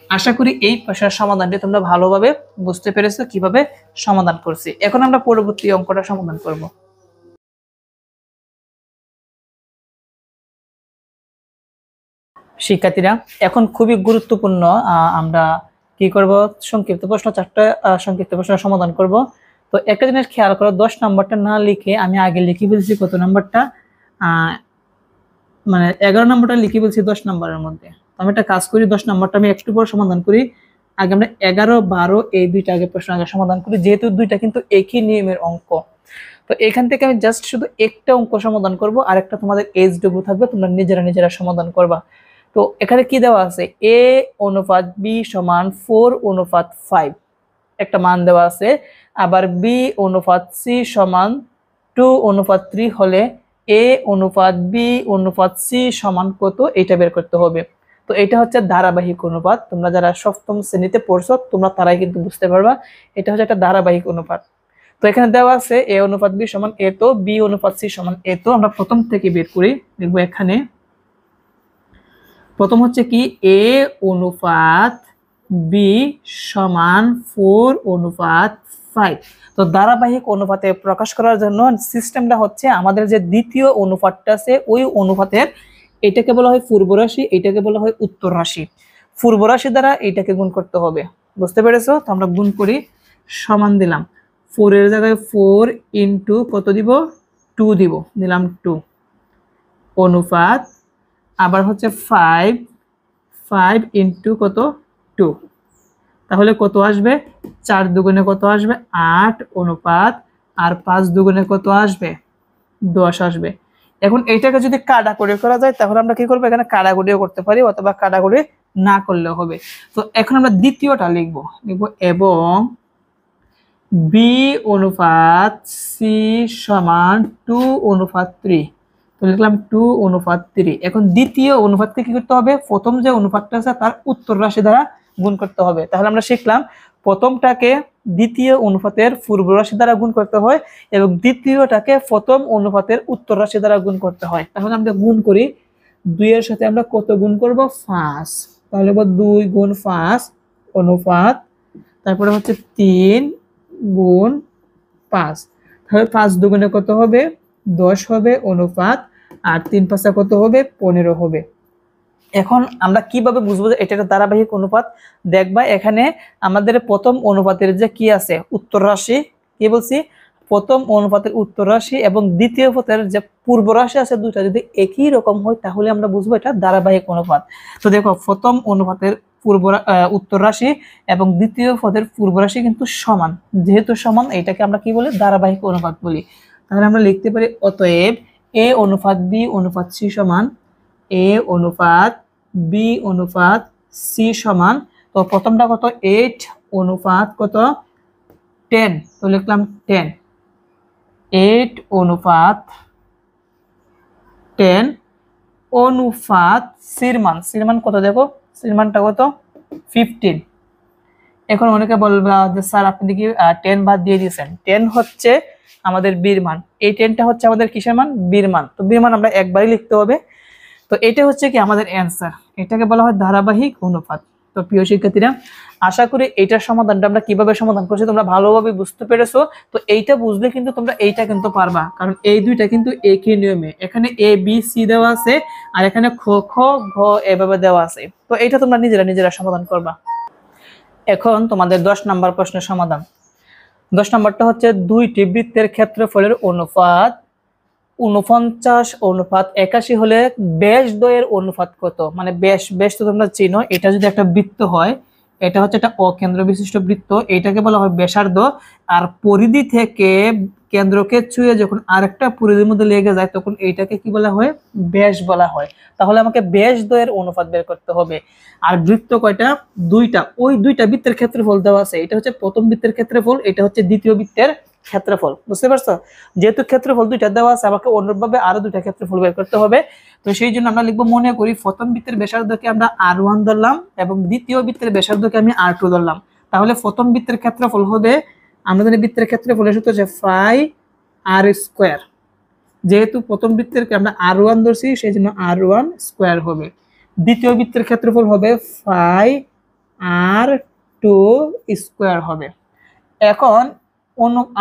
[SPEAKER 1] আশা করি এই প্রশ্নের সমাধানটি তোমরা ভালোভাবে বুঝতে পেরেছো কিভাবে সমাধান করছি। এখন আমরা পরবর্তী অঙ্কটা সমাধান করব। শিক্ষার্থীরা, এখন খুবই গুরুত্বপূর্ণ আমরা কি করব, সংক্ষিপ্ত প্রশ্ন 4টা সংক্ষিপ্ত প্রশ্নের সমাধান করব। তো একটা জিনিস খেয়াল করো, 10 নম্বরটা না লিখে আমি আগে লিখে ফেলছি কত নম্বরটা, মানে 11 নম্বরটা লিখে বলছি 10 নম্বরের মধ্যে। আমি একটা কাজ করি, 10 নম্বরটা আমি একটু পর সমাধান করি। আগে আমরা 11, 12 এই দুইটা আগে প্রশ্ন আগে সমাধান করি, যেহেতু দুইটা কিন্তু একই নিয়মের অঙ্ক। তো এখান থেকে আমি জাস্ট শুধু একটা অঙ্ক সমাধান করব, আর একটা তোমাদের এইচডব্লিউ থাকবে, তোমরা নিজেরা সমাধান করবা। তো এখানে কি দেওয়া আছে, a অনুপাত b সমান 4:5 একটা মান দেওয়া আছে। আবার b অনুপাত c সমান 2:3 হলে a অনুপাত b অনুপাত c সমান কত, এটা বের করতে হবে। তো এটা হচ্ছে ধারাবাহিক অনুপাত। তোমরা যারা সপ্তম শ্রেণীতে পড়ছো তোমরা তারাই কিন্তু বুঝতে পারবা, এটা হচ্ছে একটা ধারাবাহিক অনুপাত। তো এখানে দেওয়া আছে a অনুপাত b সমান a, তো b অনুপাত c সমান a। তো আমরা প্রথম থেকে বের করি, দেখবো এখানে প্রথম হচ্ছে কি a অনুপাত b সমান 4:5। তো ধারাবাহিক অনুপাতে প্রকাশ করার জন্য সিস্টেমটা হচ্ছে, আমাদের যে দ্বিতীয় অনুপাতটা আছে ওই অনুপাতের এটাকে বলা হয় পূর্ব রাশি, এটাকে বলা হয় উত্তর রাশি। পূর্ব রাশি দ্বারা এটাকে গুণ করতে হবে, বুঝতে পেরেছো? তো আমরা গুণ করি, সমান দিলাম 4 এর জায়গায় 4 ইন্টু কত দিব, 2 দিব, দিলাম 2 অনুপাত, আবার হচ্ছে 5 ইন্টু কত 2, তাহলে কত আসবে, 4 দুগুণে কত আসবে 8 অনুপাত, আর 5 দুগুণে কত আসবে 10 আসবে। এখন এইটাকে যদি কাটাকুটি করা যায় তাহলে আমরা কি করবো, এখানে কাটাকুটিও করতে পারি অথবা কাটাকুটি না করলেও হবে। তো এখন আমরা দ্বিতীয়টা লিখবো এবং b অনুপাত c সমান 2:3। তো লিখলাম 2:3। এখন দ্বিতীয় অনুপাতকে কি করতে হবে, প্রথম যে অনুপাতটা আছে তার উত্তর রাশি দ্বারা গুণ করতে হবে। তাহলে আমরা শিখলাম প্রথমটাকে দ্বিতীয় অনুপাতের পূর্ব রাশি দ্বারা গুণ করতে হয় এবং দ্বিতীয়টাকে প্রথম অনুপাতের উত্তর রাশি দ্বারা গুণ করতে হয়। তাহলে আমরা গুণ করি, 2 এর সাথে আমরা কত গুণ করব, 5। তাহলে 2 গুণ 5 অনুপাত, তারপরে হচ্ছে 3 গুণ 5, তাহলে 5 দুগুণে কত হবে 10 হবে অনুপাত, আর 3 5 কত হবে 15 হবে। এখন আমরা কিভাবে বুঝবো যে এটা একটা ধারাবাহিক অনুপাত, দেখবা এখানে আমাদের প্রথম অনুপাতের যে কি আছে উত্তর রাশি, কি বলছি, প্রথম অনুপাতের উত্তর রাশি এবং দ্বিতীয় পদের যে পূর্ব রাশি আছে দুইটা যদি একই রকম হয় তাহলে আমরা বুঝবো এটা ধারাবাহিক অনুপাত। তো দেখো প্রথম অনুপাতের উত্তর রাশি এবং দ্বিতীয় পদের পূর্ব রাশি কিন্তু সমান, যেহেতু সমান এটাকে আমরা কি বলি, ধারাবাহিক অনুপাত বলি। তাহলে আমরা লিখতে পারি অতএব a অনুপাত b অনুপাত c সমান a অনুপাত b অনুপাত c সমান, তো প্রথমটা কত 8 অনুপাত কত 10, তো লিখলাম 10, 8 অনুপাত 10 অনুপাত সির মান কত, দেখো সির মানটা কত 15। এখন অনেকে বলবে যে স্যার আপনি কি 10 বাদ দিয়ে দিয়েছেন, 10 হচ্ছে আমাদের বীর মান, এই 10টা হচ্ছে আমাদের কিসের মান, বীর মান। তো বীর মান আমরা একবারই লিখতে হবে। তো এটা হচ্ছে কি আমাদের অ্যান্সার, এটাকে বলা হয় ধারাবাহিক অনুপাত। তো প্রিয় শিক্ষার্থীরা, আশা করি এইটার সমাধানটা আমরা কিভাবে সমাধান করছি তোমরা ভালোভাবে বুঝতে পেরেছো। তো এইটা বুঝলে কিন্তু তোমরা এইটা কিন্তু পারবা, কারণ এই দুইটা কিন্তু একই নিয়মে, এখানে এ বি সি দেওয়া আছে আর এখানে খ খ ঘ এভাবে দেওয়া আছে। তো এইটা তোমরা নিজেরা সমাধান করবা। এখন তোমাদের 10 নম্বর প্রশ্নের সমাধান। 10 নম্বরটা হচ্ছে দুইটি বৃত্তের ক্ষেত্রফলের অনুপাত 49:81 হলে ব্যাসদ্বয়ের অনুপাত কত। মানে ব্যাস তো তোমরা চিনো, এটা যদি একটা বৃত্ত হয়, এটা হচ্ছে একটা অকেন্দ্র বিশিষ্ট বৃত্ত, এটাকে বলা হয় ব্যাসার্ধ। আর পরিধি থেকে কেন্দ্রকে ছুঁয়ে যখন আরেকটা পরিধির মধ্যে লেগে যায় তখন এইটাকে কি বলা হয়, ব্যাস বলা হয়। তাহলে আমাকে ব্যাসদ্বয়ের অনুপাত বের করতে হবে। আর বৃত্ত কয়টা, দুইটা, ওই দুইটা বৃত্তের ক্ষেত্রফল দেওয়া আছে, এটা হচ্ছে প্রথম বৃত্তের ক্ষেত্রফল, এটা হচ্ছে দ্বিতীয় বৃত্তের ক্ষেত্রফল, বুঝতে পারছো? যেহেতু ক্ষেত্রফল দুইটা দেওয়া আছে আমাকে অনুরূপভাবে আরো দুইটা ক্ষেত্রফল বের করতে হবে। তো সেই জন্য আমরা লিখবো, মনে করি প্রথম বৃত্তের ব্যাসার্ধকে আমরা r1 ধরলাম এবং দ্বিতীয় বৃত্তের ব্যাসার্ধকে আমি r2 ধরলাম। তাহলে প্রথম বৃত্তের ক্ষেত্রফল হবে, আমাদের বৃত্তের ক্ষেত্রফলের সূত্র হচ্ছে 5r²। যেহেতু প্রথম বৃত্তের আমরা R1 ধরছি সেই জন্য R1 স্কোয়ার হবে। দ্বিতীয় বৃত্তের ক্ষেত্রফল হবে 5R2 স্কোয়ার হবে। এখন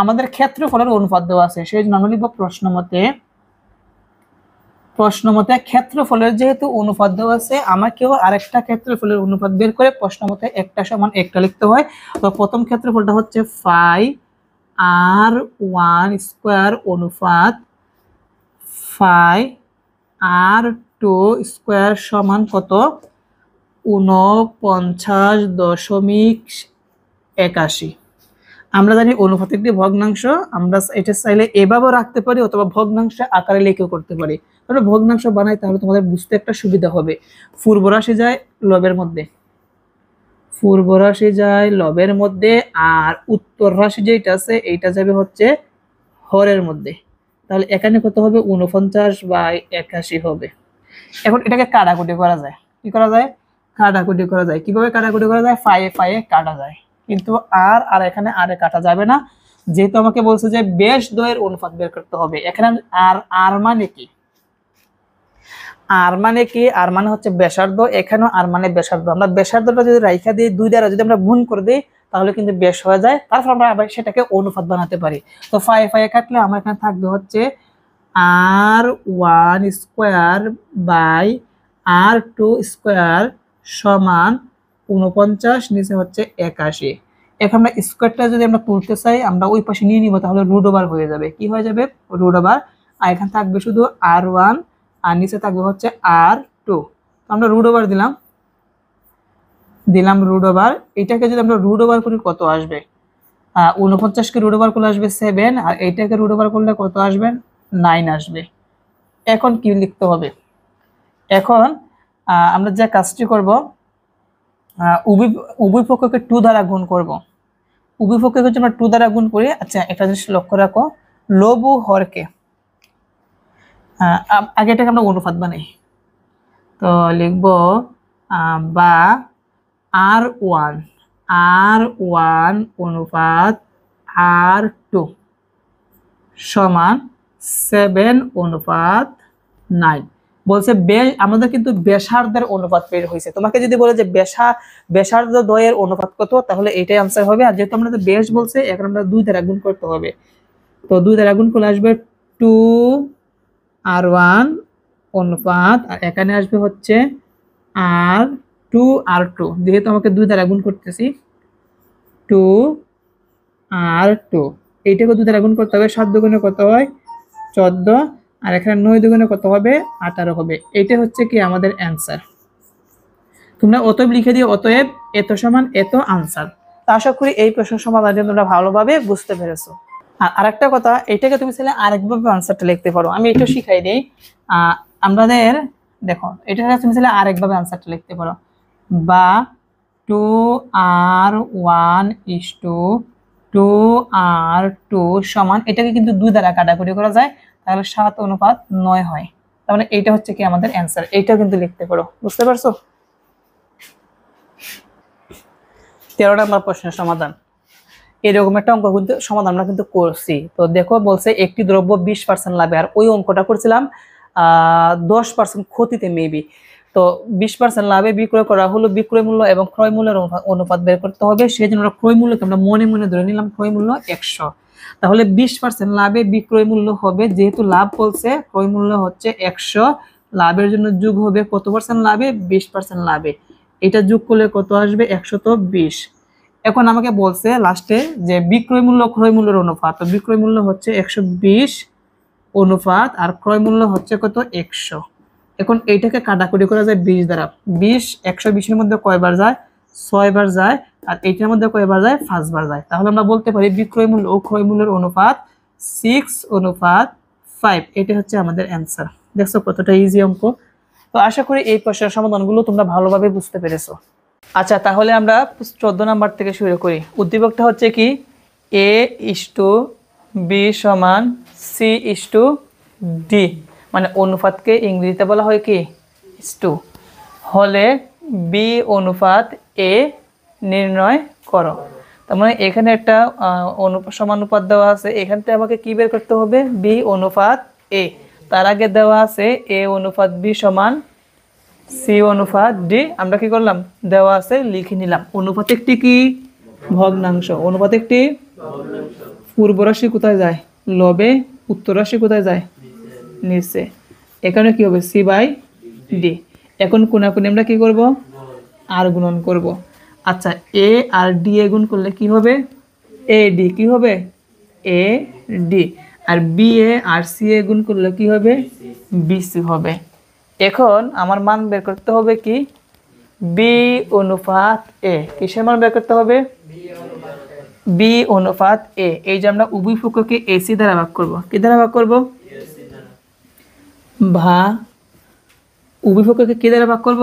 [SPEAKER 1] আমাদের ক্ষেত্রফলের অনুপাত দেওয়া আছে সেই জন্য আমরা লিখব প্রশ্নমতে ক্ষেত্রফলের যেহেতু অনুপাত দেওয়া আছে আমাকেও আরেকটা ক্ষেত্রফলের অনুপাত বের করে প্রশ্নমতে একটা সমান একটা লিখতে হয়। তো প্রথম ক্ষেত্রফলটা হচ্ছে 5R1 স্কোয়ার অনুপাত 5R2 স্কোয়ার সমান কত? 49.81। আমরা জানি অনুপাত একটি ভগ্নাংশ, আমরা এটা চাইলে এভাবেও রাখতে পারি অথবা ভগ্নাংশ আকারে লিখেও করতে পারি। তাহলে ভগ্নাংশ বানাই তাহলে তোমাদের বুঝতে একটা সুবিধা হবে। পূর্ব রাশি যায় লবের মধ্যে, পূর্ব রাশি যায় লবের মধ্যে, আর উত্তর রাশি যেটা আছে এইটা যাবে হচ্ছে হরের মধ্যে। তাহলে এখানে কত হবে? 49/81 হবে। এখন এটাকে কাটাকুটি করা যায়। কি করা যায়? কাটাকুটি করা যায়। কিভাবে কাটাকুটি করা যায়? ফাইয়ে কাটা যায়, কিন্তু আর এখানে আরে কাটা যাবে না, যেহেতু আমাকে বলছে যে ব্যাস দ্বয়ের অনুপাত বের করতে হবে। এখানে আর মানে কি? আর মানে কি? আর মানে হচ্ছে ব্যাসার্ধ, এখানেও আর মানে ব্যাসার্ধ। আমরা ব্যাসার্ধটা যদি রাইখা দিই, দুই দ্বারা যদি আমরা গুণ করে দিই তাহলে কিন্তু ব্যাস হয়ে যায়, তারপর আমরা আবার সেটাকে অনুপাত বানাতে পারি। তো ফাইয়ে কাটলে আমার এখানে থাকবে হচ্ছে R1 square by R2 square সমান 49, নিচে হচ্ছে 81। এখন আমরা স্কোয়ারটা যদি আমরা তুলতে চাই আমরা ওই পাশে নিয়ে নিব, তাহলে রুট ওভার হয়ে যাবে। কি হয়ে যাবে? Root over. আর এখানে থাকবে শুধু R1 আর নিচে থাকবে হচ্ছে R2। আমরা রুট ওভার দিলাম রুট ওভার। এটাকে যদি আমরা রুট ওভার করি কত আসবে? 49কে রুট ওভার করলে আসবে 7, আর এইটাকে রুট ওভার করলে কত আসবে? 9 আসবে। এখন কি লিখতে হবে? এখন আমরা যে কাজটি করব, উভয় পক্ষকে 2 দ্বারা গুণ করব। উভয় পক্ষকে যদি আমরা 2 দ্বারা গুণ করি, আচ্ছা একটা জিনিস লক্ষ্য রাখো, লব ও হরকে আগে এটাকে আমরা অনুপাত বানাই। তো লিখব বা R1 অনুপাত R2 সমান 7/9। বলছে আমাদের কিন্তু ব্যাসার্ধের অনুপাত বের হয়েছে। তোমাকে যদি বলে যে ব্যাসার্ধ দ্বয়ের অনুপাত কত, তাহলে এটাই आंसर হবে। আর যেহেতু আমরা ব্যাস বলছে, এখন আমরা 2 দ্বারা গুণ করতে হবে। তো 2 দ্বারা গুণ করলে আসবে 2R1 অনুপাত, আর এখানে আসবে হচ্ছে R2 যেহেতু আমাকে 2 দ্বারা গুণ করতেছি, 2R2 এইটাকে 2 দ্বারা গুণ করতে হবে। 7 দুগুণে কত হয়? 14, আর এখানে 9 দুগুণে কত হবে? 18 হবে। এটা হচ্ছে কি আমাদের অ্যান্সার। তোমরা অতএব লিখে দিও, অতএব এত সমান এত আনসার। তা আশা করি এই প্রশ্নের সমাধানটা তোমরা ভালোভাবে বুঝতে পেরেছো। আর আরেকটা কথা, এটাকে তুমি চাইলে আরেকভাবে আনসারটা লিখতে পারো। আমি এটা শিখাই দেই। আমাদের দেখো, এটাকে তুমি চাইলে আরেকভাবে আনসারটা লিখতে পারো, বা 2R1 2R2 সমান, এটাকে কিন্তু 2 দ্বারা কাটাকুটি করা যায়, তাহলে 7/9 হয়। তার মানে এইটা হচ্ছে কি আমাদের অ্যান্সার। এইটাও কিন্তু লিখতে পারো। বুঝতে পারছো? 13 নম্বর প্রশ্নের সমাধান। এরকম একটা অঙ্ক কিন্তু সমাধান আমরা কিন্তু করছি। তো দেখো, বলছে একটি দ্রব্য 20% লাভে, আর ওই অঙ্কটা করছিলাম 10% ক্ষতিতে মেবি। তো 20% লাভে বিক্রয় করা হলো, বিক্রয় মূল্য এবং ক্রয় মূল্যের অনুপাত বের করতে হবে। সেই জন্য আমরা ক্রয় মূল্যকে আমরা মনে মনে ধরে নিলাম ক্রয় মূল্য 100। তাহলে 20% লাভে বিক্রয় মূল্য হবে, যেহেতু লাভ বলছে, ক্রয় মূল্য হচ্ছে 100, লাভের জন্য যোগ হবে কত পার্সেন্ট লাভে? 20% লাভে। এটা যোগ করলে কত আসবে? 120। এখন আমাকে বলছে লাস্টে যে বিক্রয় মূল্য ক্রয় মূল্যের অনুপাত। তো বিক্রয় মূল্য হচ্ছে 120 অনুপাত, আর ক্রয় মূল্য হচ্ছে কত? 100। এখন এইটাকে কাটাকুটি করা যায় 20 দ্বারা। 120 এর মধ্যে কয়বার যায়? 6 বার যায়। আর এইটার মধ্যে কয়বার যায়? 5 বার যায়। তাহলে আমরা বলতে পারি বিক্রয় মূল্য ও ক্রয় মূল্যের অনুপাত 6/5। এটা হচ্ছে আমাদের অ্যান্সার। দেখছো কতটা ইজি অঙ্ক। তো আশা করি এই প্রশ্নের সমাধানগুলো তোমরা ভালোভাবে বুঝতে পেরেছো। আচ্ছা, তাহলে আমরা 14 নাম্বার থেকে শুরু করি। উদ্দীপকটা হচ্ছে কি? A:B সমান C:D, মানে অনুপাতকে ইংরেজিতে বলা হয় কি? টু হলে B অনুপাত A নির্ণয় করো। তার মানে এখানে একটা সমানুপাত দেওয়া আছে, এখান থেকে আমাকে কি বের করতে হবে? B অনুপাত এ, তার আগে দেওয়া আছে এ অনুপাত বি সমান সি অনুপাত ডি। আমরা কি করলাম, দেওয়া আছে লিখে নিলাম। অনুপাত একটি কি ভগ্নাংশ, অনুপাত একটি পূর্ব রাশি কোথায় যায় লবে, উত্তর রাশি কোথায় যায় নিচে। এখানে কি হবে সি বাই ডি। এখন কোনাকুনি আমরা কি করব, আর গুণন করব। আচ্ছা, এ আর ডি এ গুণ করলে কি হবে, এ ডি কি হবে এ ডি। আর বি এ আর সি এ গুণ করলে কি হবে বি সি হবে। এখন আমার মান বের করতে হবে কি বি অনুপাত এ। কিসের মান বের করতে হবে, বি অনুপাত এ। এই যে আমরা উভয় পক্ষকে এসি দ্বারা ভাগ করব, কি দ্বারা ভাগ করব ভা, উভয় পক্ষকে কি দ্বারা ভাগ করব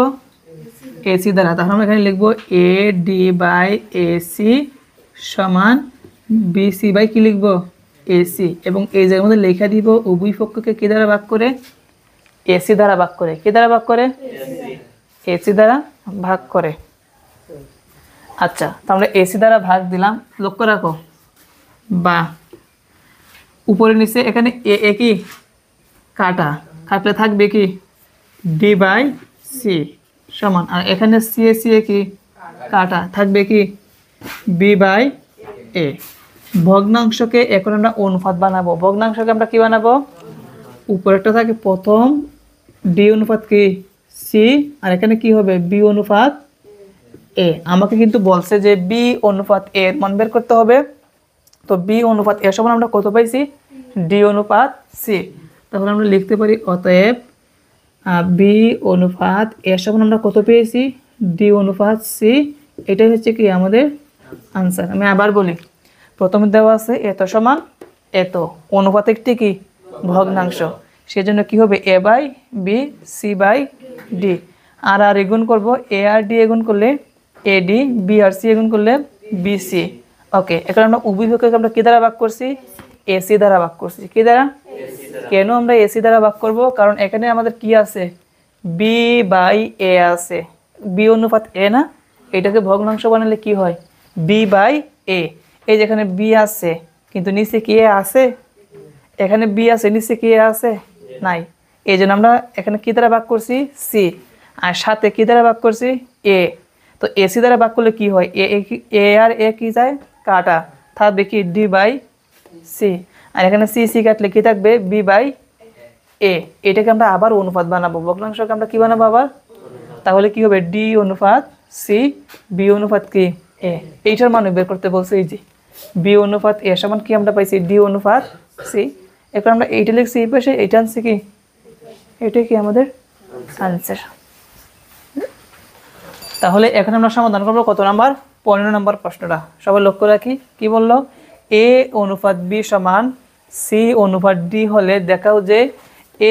[SPEAKER 1] এসি দ্বারা। তাহলে আমরা এখানে লিখবো এ ডি বাই এসি সমান বিসি বাই কি লিখবো এসি। এবং এই জায়গার মধ্যে লেখা দিব উভয় পক্ষকে কি দ্বারা ভাগ করে এসি দ্বারা ভাগ করে, কি দ্বারা ভাগ করে এসি দ্বারা ভাগ করে। আচ্ছা, তো আমরা এসি দ্বারা ভাগ দিলাম। লক্ষ্য রাখো বা উপরে নিচে এখানে এ কি কাটা, কাটলে থাকবে কি ডি বাই সি সমান, আর এখানে সি এ কি কাটা থাকবে কি বি বাই এ। ভগ্নাংশকে এখন আমরা অনুপাত বানাবো। ভগ্নাংশকে আমরা কি বানাবো, উপরেরটা থাকে প্রথম ডি অনুপাত কি সি, আর এখানে কি হবে বি অনুপাত এ। আমাকে কিন্তু বলছে যে বি অনুপাত এ এর মান বের করতে হবে। তো বি অনুপাত এ সমান আমরা কত পাইছি ডি অনুপাত সি। তাহলে আমরা লিখতে পারি অতএব বি অনুপাত এ সমান আমরা কত পেয়েছি ডি অনুপাত সি। এটাই হচ্ছে কি আমাদের আনসার। আমি আবার বলি, প্রথমে দেওয়া আছে এত সমান এত, অনুপাত একটি কি ভগ্নাংশ, সেজন্য কি হবে A by B C by D. আর আর গুণ করবো, এ আর ডি গুণ করলে এ ডি, বি আর সি গুণ করলে বি সি। ওকে, এখন আমরা উভয় পক্ষকে আমরা কি দ্বারা ভাগ করছি এসি দ্বারা ভাগ করছি। কি দ্বারা, কেন আমরা এসি দ্বারা ভাগ করব, কারণ এখানে আমাদের কি আছে বি বাই এ আছে, বি অনুপাত এ না, এটাকে ভগ্নাংশ বানালে কি হয় বি বাই এ। এই যেখানে বি আছে কিন্তু নিচে কি এ আছে, এখানে বি আছে নিচে কি এ আছে নাই, এই জন্য আমরা এখানে কি দ্বারা ভাগ করছি সি, আর সাথে কি দ্বারা ভাগ করছি এ। তো এসি দ্বারা ভাগ করলে কি হয় এ আর এ কি যায় কাটা, থাকবে কি ডি বাই সি, আর এখানে সি সি কাটলে কি থাকবে বি বাই এ। এটাকে আমরা আবার অনুপাত বানাবো, ভগ্নাংশকে আমরা কি বানাবো আবার, তাহলে কি হবে ডি অনুপাত সি বি অনুপাত কি এ। এইটার মানে বের করতে বলছে, এই যে বি অনুপাত এ সমান কি আমরা পাইছি ডি অনুপাত সি। এখন আমরা এইটা লিখছি এই পাশে, এইটা আনছি কি এটাই কি আমাদের আনসার। তাহলে এখন আমরা সমাধান করবো কত নাম্বার 15 নম্বর প্রশ্নটা। সবাই লক্ষ্য রাখি কি বললো, এ অনুপাত বি সমান সি অনুপাত ডি হলে দেখাও যে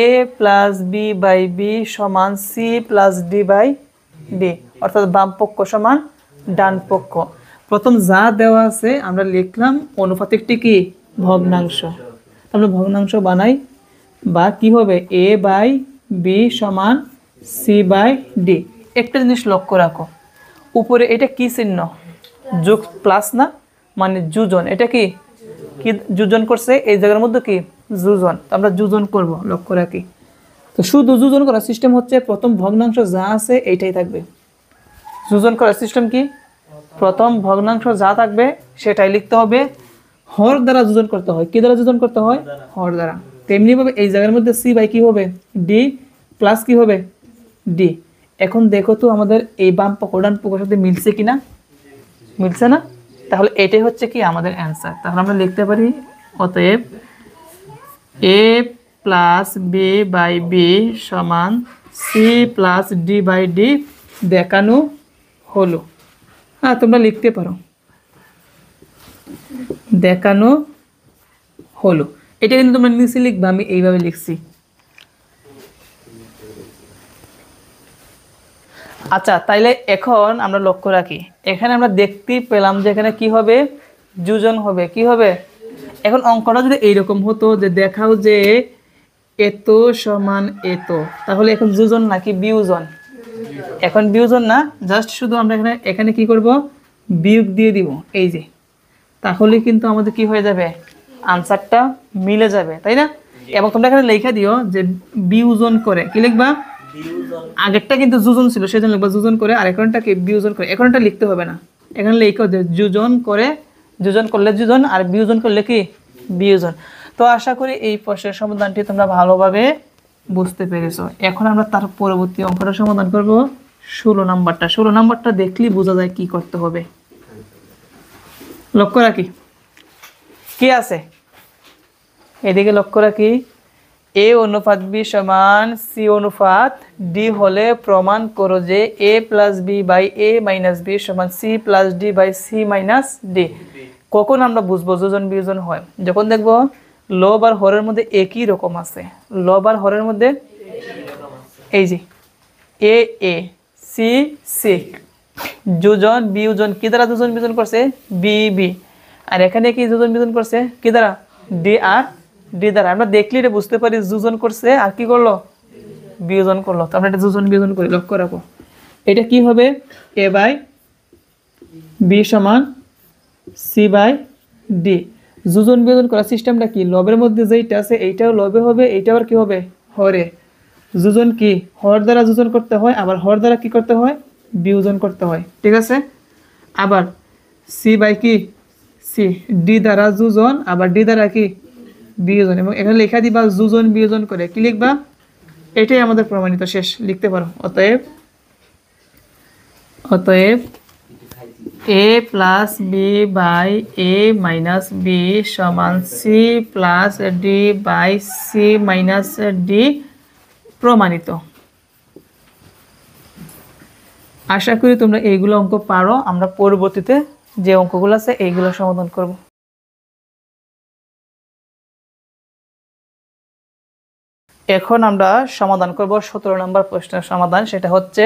[SPEAKER 1] A plus B by B সমান C plus D by D, অর্থাৎ বাম পক্ষ সমান ডান পক্ষ। প্রথম যা দেওয়া আছে আমরা লিখলাম অনুপাত একটি কি ভগ্নাংশ, আমরা ভগ্নাংশ বানাই বা কি হবে এ বাই বি সমান সি বাই ডি। একটা জিনিস লক্ষ্য রাখো, উপরে এটা কি চিহ্ন যোগ প্লাস না, মানে যোজন, এটা কি কি যোজন করছে এই জায়গার মধ্যে কি যোজন, তো আমরা যোজন করব লক্ষ্য রাখি। তো শুধু যোজন করার সিস্টেম হচ্ছে প্রথম ভগ্নাংশ যা আছে এইটাই থাকবে। যোজন করার সিস্টেম কি, প্রথম ভগ্নাংশ যা থাকবে সেটাই লিখতে হবে। হর দ্বারা যোজন করতে হয়, কি দ্বারা যোজন করতে হয় হর দ্বারা। তেমনিভাবে এই জায়গার মধ্যে সি বাই কি হবে ডি প্লাস কি হবে ডি। এখন দেখো তো আমাদের এই বাম পক্ষ ডান পক্ষের সাথে মিলছে কিনা, মিলছে না, তাহলে এটাই হচ্ছে কি আমাদের অ্যান্সার। তাহলে আমরা লিখতে পারি অতএব A plus B by B সমান C plus D by D দেখানো হলো। হ্যাঁ, তোমরা লিখতে পারো দেখানো হলো, এটা কিন্তু তোমরা নিচে লিখবা, আমি এইভাবে লিখছি। আচ্ছা, তাইলে এখন আমরা লক্ষ্য রাখি, এখানে আমরা দেখতেই পেলাম যে এখানে কি হবে যোজন হবে, কি হবে। এখন অঙ্কটা যদি এইরকম হতো যে দেখাও যে এত সমান এত, তাহলে এখন যোজন নাকি বিয়োজন, এখন বিয়োজন না, জাস্ট শুধু আমরা এখানে কি করব বিয়োগ দিয়ে দিব এই যে, তাহলে কিন্তু আমাদের কি হয়ে যাবে আনসারটা মিলে যাবে, তাই না। এবং তোমরা এখানে লেখা দিও যে বিয়োজন করে, কি লিখবা? আগেরটা কিন্তু যোজন ছিল সেজন্য লিখবা যোজন করে, আর এখনটাকে বিয়োজন করে। এখনটা লিখতে হবে না, এখানে লেখা যে যোজন করে, যোজন করলে যোজন আর বিয়োজন করলে কি বিয়োজন। তো আশা করি এই প্রশ্নের সমাধানটি তোমরা ভালোভাবে বুঝতে পেরেছো। এখন আমরা তার পরবর্তী অঙ্কটা সমাধান করব 16 নাম্বারটা। 16 নাম্বারটা দেখলেই বোঝা যায় কি করতে হবে। লক্ষ্য রাখি কি আছে, এদিকে লক্ষ্য রাখি। এ অনুপাত বি সমান সি অনুপাত ডি হলে প্রমাণ করো যে A plus B by A minus B সমান C plus D by C minus D. কখন আমরা বুঝবো যোজন বিয়োজন হয়? যখন দেখবো লব আর হরের মধ্যে একই রকম আছে। লব আর হরের মধ্যে এই যে এ এ সি সি, যোজন বিয়োজন কি দ্বারা যোজন বিয়োজন করছে? B B. আর এখানে কি যোজন বিয়োজন করছে? কি দ্বারা? ডি আর ডি দ্বারা। আমরা দেখলে এটা বুঝতে পারি যোজন করছে আর কি করলো? বিয়োজন করলো। তো আমরা এটা যোজন বিয়োজন করি, লক্ষ্য রাখো। এটা কি হবে? এ বাই বি সমান সি বাই ডি। যোজন বিয়োজন করার সিস্টেমটা কি? লবের মধ্যে যেইটা আছে এইটাও লবে হবে, এইটাও আর কি হবে? হরে। যোজন কি? হর দ্বারা যোজন করতে হয়, আবার হর দ্বারা কি করতে হয়? বিয়োজন করতে হয়, ঠিক আছে? আবার সি বাই কি সি, ডি দ্বারা যোজন আবার ডি দ্বারা কি বিয়োজন। এবং এখানে লেখা দিবা যোজন বিয়োজন করে, কি লিখবা? এটাই আমাদের প্রমাণিত, শেষ, লিখতে পারো। অতএব অতএব A plus B by A minus B সমান C plus D by C minus D প্রমাণিত। আশা করি তোমরা এইগুলো অঙ্ক পারো। আমরা পরবর্তীতে যে অঙ্কগুলো আছে এইগুলো সমাধান করব। এখন আমরা সমাধান করব 17 নম্বর প্রশ্নের সমাধান। সেটা হচ্ছে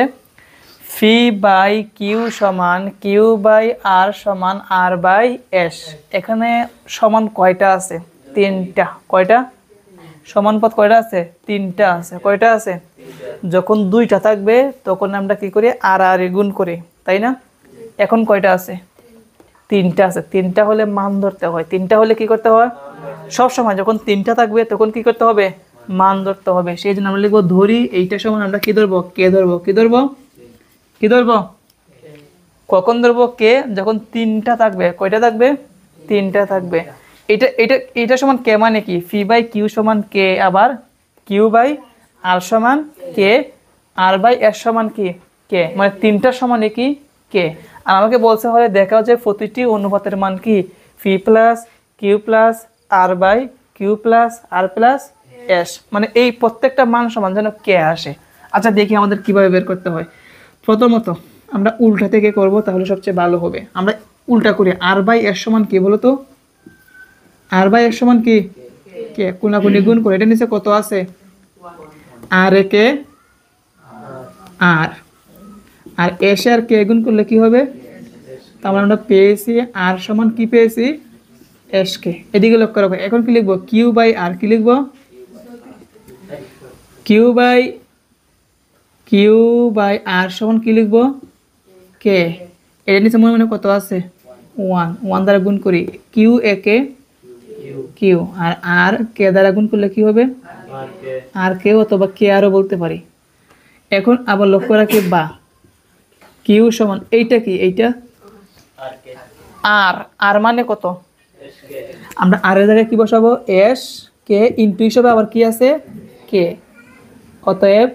[SPEAKER 1] ফি বাই কিউ সমান কিউ বাই আর সমান আর বাই এস। এখানে সমান কয়টা আছে? 3টা। কয়টা? সমান পদ কয়টা আছে? 3টা আছে। কয়টা আছে? যখন 2টা থাকবে তখন আমরা কি করি? আর আর গুণ করি, তাই না? এখন কয়টা আছে? 3টা আছে। 3টা হলে মান ধরতে হয়। 3টা হলে কি করতে হয়? সব সময় যখন 3টা থাকবে তখন কি করতে হবে? মান ধরতে হবে। সেই জন্য আমরা লিখবো ধরি, এইটা সমান আমরা কি ধরবো? কে ধরবো। কি ধরবো? কি ধরবো? কখন ধরবো? কে, যখন 3টা থাকবে। কয়টা থাকবে? 3টা থাকবে। এটা এটা এটা সমান কে মানে কি? ফি বাই কিউ সমান কে, আবার কিউ বাই আর সমান কে, আর বাই এস সমান কি কে, মানে 3টার সমান কি কে। আর আমাকে বলতে হয় দেখা হচ্ছে প্রতিটি অনুপাতের মান কি? P plus Q plus R by Q plus R plus S, মানে এই প্রত্যেকটা মান সমান যেন কে আসে। আচ্ছা দেখি আমাদের কিভাবে বের করতে হয়। প্রথমত আমরা উল্টা থেকে করব, তাহলে সবচেয়ে ভালো হবে। আমরা উল্টা করি। আর বাই এস সমান কি বলো তো? আর বাই এস সমান কি কে, কোনাকুনি গুণ করে। এটা নিচে কত আছে? আর এ কে আর, আর এস আর কে গুণ করলে কি হবে? তাহলে আমরা পেয়েছি আর সমান কি পেয়েছি? S K. এদিকে লক্ষ্য রাখবো। এখন কি লিখবো? কিউ বাই আর। কি লিখবো? কিউ বাই আর সমান কি লিখবো? কে। এর নিচে মনে মনে কত আছে? 1 দ্বারা গুণ করি। কিউ এ কে কিউ, আর আর কে দ্বারা গুণ করলে কি হবে? আর কে, অথবা কে আরও বলতে পারি। এখন আবার লক্ষ্য রাখি বা কিউ সমান এইটা কি? এইটা আর। আর মানে কত? আমরা আর এর জায়গায় কি বসাবো? এস কে ইনটু হিসাবে আবার কি আছে? কে। অতএব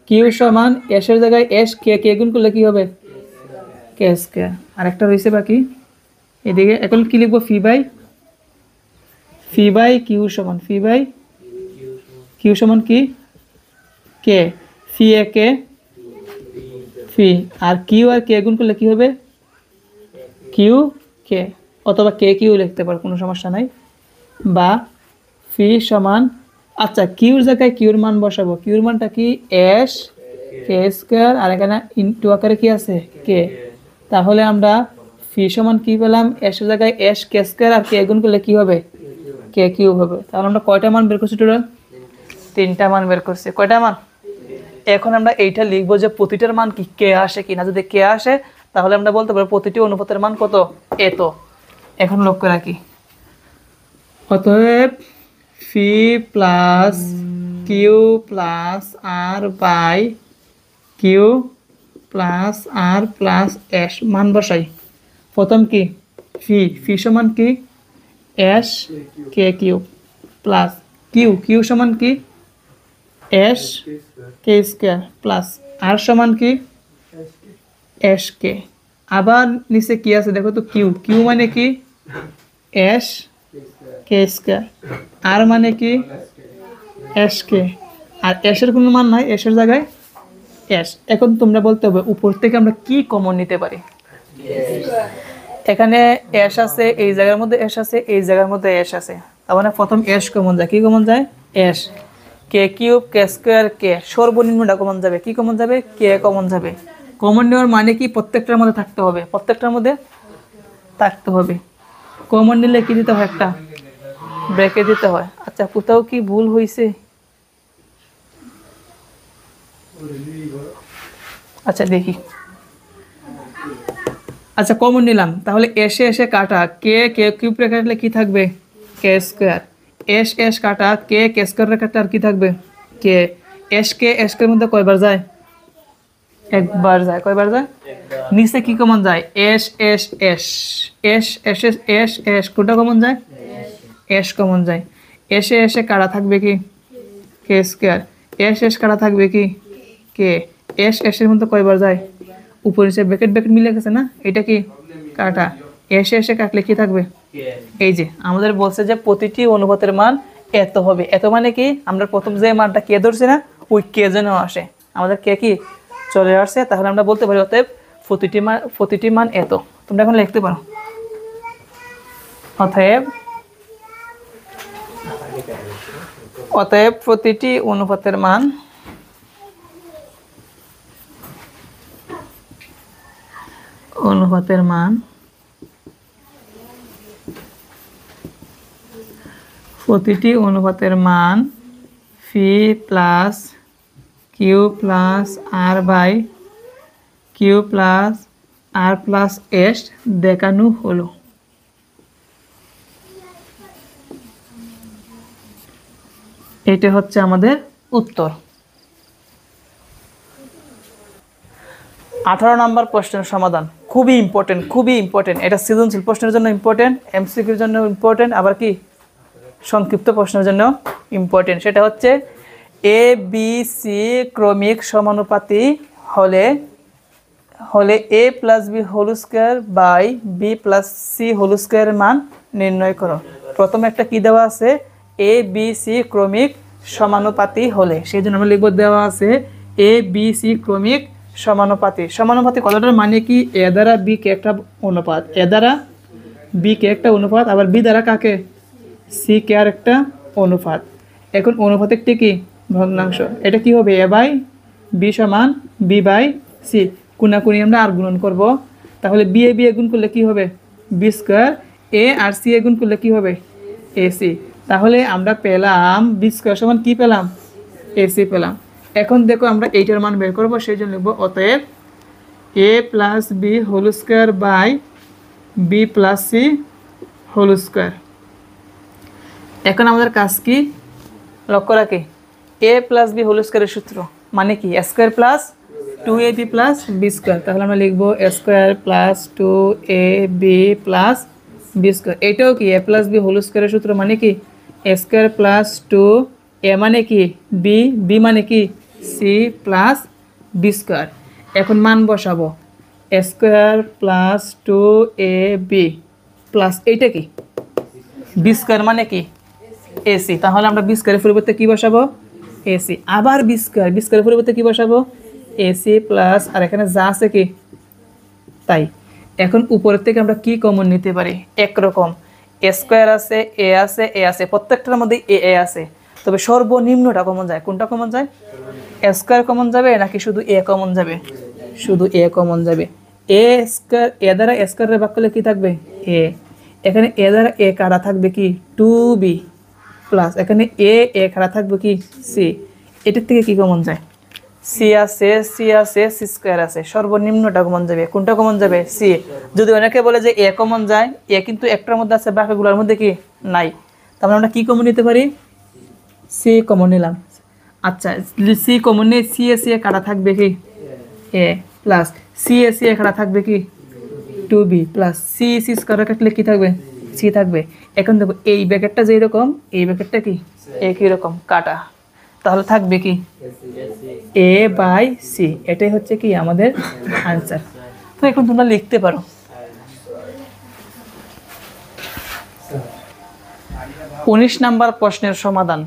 [SPEAKER 1] কিউ সমান এস এর জায়গায় এস কে, কে গুণ করলে কি হবে? কে স্কয়ার। আর একটা রয়েছে বাকি এদিকে। এখন কি লিখবো? ফি বাই কিউ সমান কিউ সমান কি কে, ফি এ কে ফি, আর কিউ আর কে গুণ করলে কি হবে? কিউ কে, অথবা কে কিউ লিখতে পারো, কোনো সমস্যা নাই। বা ফি সমান, আচ্ছা কিউর জায়গায় কিউর মান বসাবো। কিউর মানটা কি? এস কে স্কয়ার, আর এখানে ইনটু আকারে কি আছে? কে। তাহলে আমরা ফি সমান কি পেলাম? এস এর জায়গায় এস কে স্কয়ার, আর কে গুণ করলে কি হবে? কে কিউ হবে। তাহলে আমরা কয়টা মান বের করছি টোটাল? 3টা মান বের করছি। কয়টা মান? এখন আমরা এইটা লিখবো যে প্রতিটার মান কি কে আসে কিনা। যদি কে আসে তাহলে আমরা বলতে পারবো প্রতিটি অনুপাতের মান কত? এত। এখন লক্ষ্য রাখি। অতএব P P plus Q plus R by Q plus R plus S মান বসাই। প্রথম কি ফি, ফি সমান কি S K Q plus Q, Q সমান কি S K square plus R সমান কি এস কে। আবার নিচে কি আছে দেখো তো, কিউ, কিউ মানে কি এস কে স্কোয়ার, আর মানে কি এস কে, আর এসের কোনো মান নাই, এসের জায়গায় এস। এখন তোমরা বলতে হবে উপর থেকে আমরা কি কমন নিতে পারি। এখানে এস আছে, এই জায়গার মধ্যে এস আছে, এই জায়গার মধ্যে এস আছে, তার মানে প্রথম এস কমন যায়। কি কমন যায় এস, কে কিউব কে স্কোয়ার কে, সর্বনিম্নটা কমন যাবে, কি কমন যাবে কে কমন যাবে। কমন নেওয়ার মানে কি প্রত্যেকটার মধ্যে থাকতে হবে, প্রত্যেকটার মধ্যে থাকতে হবে। কমন নিলে কি দিতে হয় একটা ব্রেকে দিতে হয়। আচ্ছা কোথাও কি ভুল হয়েছে? আচ্ছা দেখি, আচ্ছা কমন নিলাম, তাহলে এসে এসে কাটা, কে কে কিউব রে কাটলে কি থাকবে কে স্কোয়ার, এস এস কাটা, কে কে স্কোয়ার রে কাটলে আর কি থাকবে কে। এস কে মধ্যে কয়বার যায় একবার যায়, কয়বার যায় নিচে কি কমন যায় S S S S S S S S, কোনটা কমন যায় এস কমন যায়। এসে এসে কাটা থাকবে কি কে স্কোয়ার, এস এস কাটা থাকবে কি কে, এস এস এর মধ্যে কয়বার যায় উপর নিচে ব্র্যাকেট ব্র্যাকেট মিলে গেছে না, এটা কি কাটা, এসে এসে কাটলে কি থাকবে এই যে আমাদের বলছে যে প্রতিটি অনুপাতের মান এত হবে। এত মানে কি আমরা প্রথম যে মানটা কে ধরছি না ওই কে যেন আসে, আমাদের কে কি চলে আসছে, তাহলে আমরা বলতে পারি অতএব প্রতিটি মান এত। তোমরা এখন লিখতে পারো অতএব প্রতিটি অনুপাতের মান প্রতিটি অনুপাতের মান P plus Q plus R by Q plus R plus S দেখানো হলো। এটা হচ্ছে আমাদের উত্তর। 18 নম্বর প্রশ্নের সমাধান খুবই ইম্পর্টেন্ট, এটা সৃজনশীল প্রশ্নের জন্য ইম্পর্টেন্ট, এমসিকিউর জন্য ইম্পর্টেন্ট, আবার কি সংক্ষিপ্ত প্রশ্নের জন্য ইম্পর্টেন্ট। সেটা হচ্ছে এ বি সি ক্রমিক সমানুপাতি হলে A plus B whole square by B plus C whole স্কোয়ারের মান নির্ণয় করো। প্রথমে একটা কি দেওয়া আছে এ বি সি ক্রমিক সমানুপাতি হলে, সেই জন্য আমরা লিখব দেওয়া আছে এ বি সি ক্রমিক সমানুপাতি। সমানুপাতি কথাটার মানে কি এ দ্বারা বি কে একটা অনুপাত, এ দ্বারা বি কে একটা অনুপাত, আবার বি দ্বারা কাকে সি কে আর একটা অনুপাত। এখন অনুপাতের কি ভগ্নাংশ, এটা কি হবে এ বাই বি সমান বি বাই সি, কোনাকুনি আমরা আর গুণন করব, তাহলে বি এ গুণ করলে কি হবে বি স্কোয়ার, এ আর সি এ গুণ করলে কি হবে এ সি। তাহলে আমরা পেলাম বি স্কোয়ার সমান কি পেলাম এ সি পেলাম। এখন দেখো আমরা এইটার মান বের করবো, সেই জন্য লিখবো অতএব A plus B whole square by B plus C whole square. এখন আমাদের কাজ কি লক্ষ্য রাখি, এ প্লাস বি হোল স্কোয়ারের সূত্র মানে কি A square plus 2ab plus B square, তাহলে আমরা লিখবো A square plus 2ab plus B square. এটাও কি এ প্লাস বি হোল স্কোয়ারের সূত্র মানে কি এ স্কোয়ার প্লাস 2 এ মানে কি বি, বি মানে কি সি প্লাস বি স্কোয়ার। এখন মান বসাবো এ স্কোয়ার প্লাস 2ab প্লাস এইটা কি বি স্কোয়ার মানে কি এসি, তাহলে আমরা বি স্কোয়ারের পরিবর্তে কি বসাবো এসি, আবার বি স্কোয়ারের পরিবর্তে কি বসাবো এসি প্লাস, আর এখানে যা আছে কি তাই। এখন উপরের থেকে আমরা কি কমন নিতে পারি, একরকম এ স্কোয়ার আছে এ আছে এ আছে, প্রত্যেকটার মধ্যে এ আছে, তবে সর্বনিম্নটা কমন যায়, কোনটা কমন যায় এ স্কোয়ার কমন যাবে নাকি শুধু এ কমন যাবে, শুধু এ কমন যাবে। এ স্কোয়ার এ দ্বারা এ স্কোয়ারের ভাগ করলে কি থাকবে এ, এখানে এ দ্বারা এ কাটা থাকবে কি 2b প্লাস এখানে এ কাটা থাকবে কি সি, এটার থেকে কি কমন যায় সি আছে সি স্কোয়ার আছে, সর্বনিম্নটা কমন যাবে, কোনটা কমন যাবে সি। যদি অনেকে বলে যে এ কমন যায়, এ কিন্তু একটার মধ্যে আছে বাকিগুলোর মধ্যে কি নাই, তাহলে আমরা কি কমন নিতে পারি সি কমন নিলাম। আচ্ছা সি কমন নিয়ে সি এ কাটা থাকবে কি এ প্লাস সি এ কাটা থাকবে কি 2b প্লাস সি স্কয়ার কাটলে কি থাকবে সি থাকবে। এখন দেখো এই ব্র্যাকেটটা যেই রকম এই ব্র্যাকেটটা কি একই রকম কাটা, তাহলে থাকবে কি এ বাই সি। এটাই হচ্ছে কি আমাদের আনসার। তো এখন তোমরা লিখতে পারো। 19 নাম্বার প্রশ্নের সমাধান,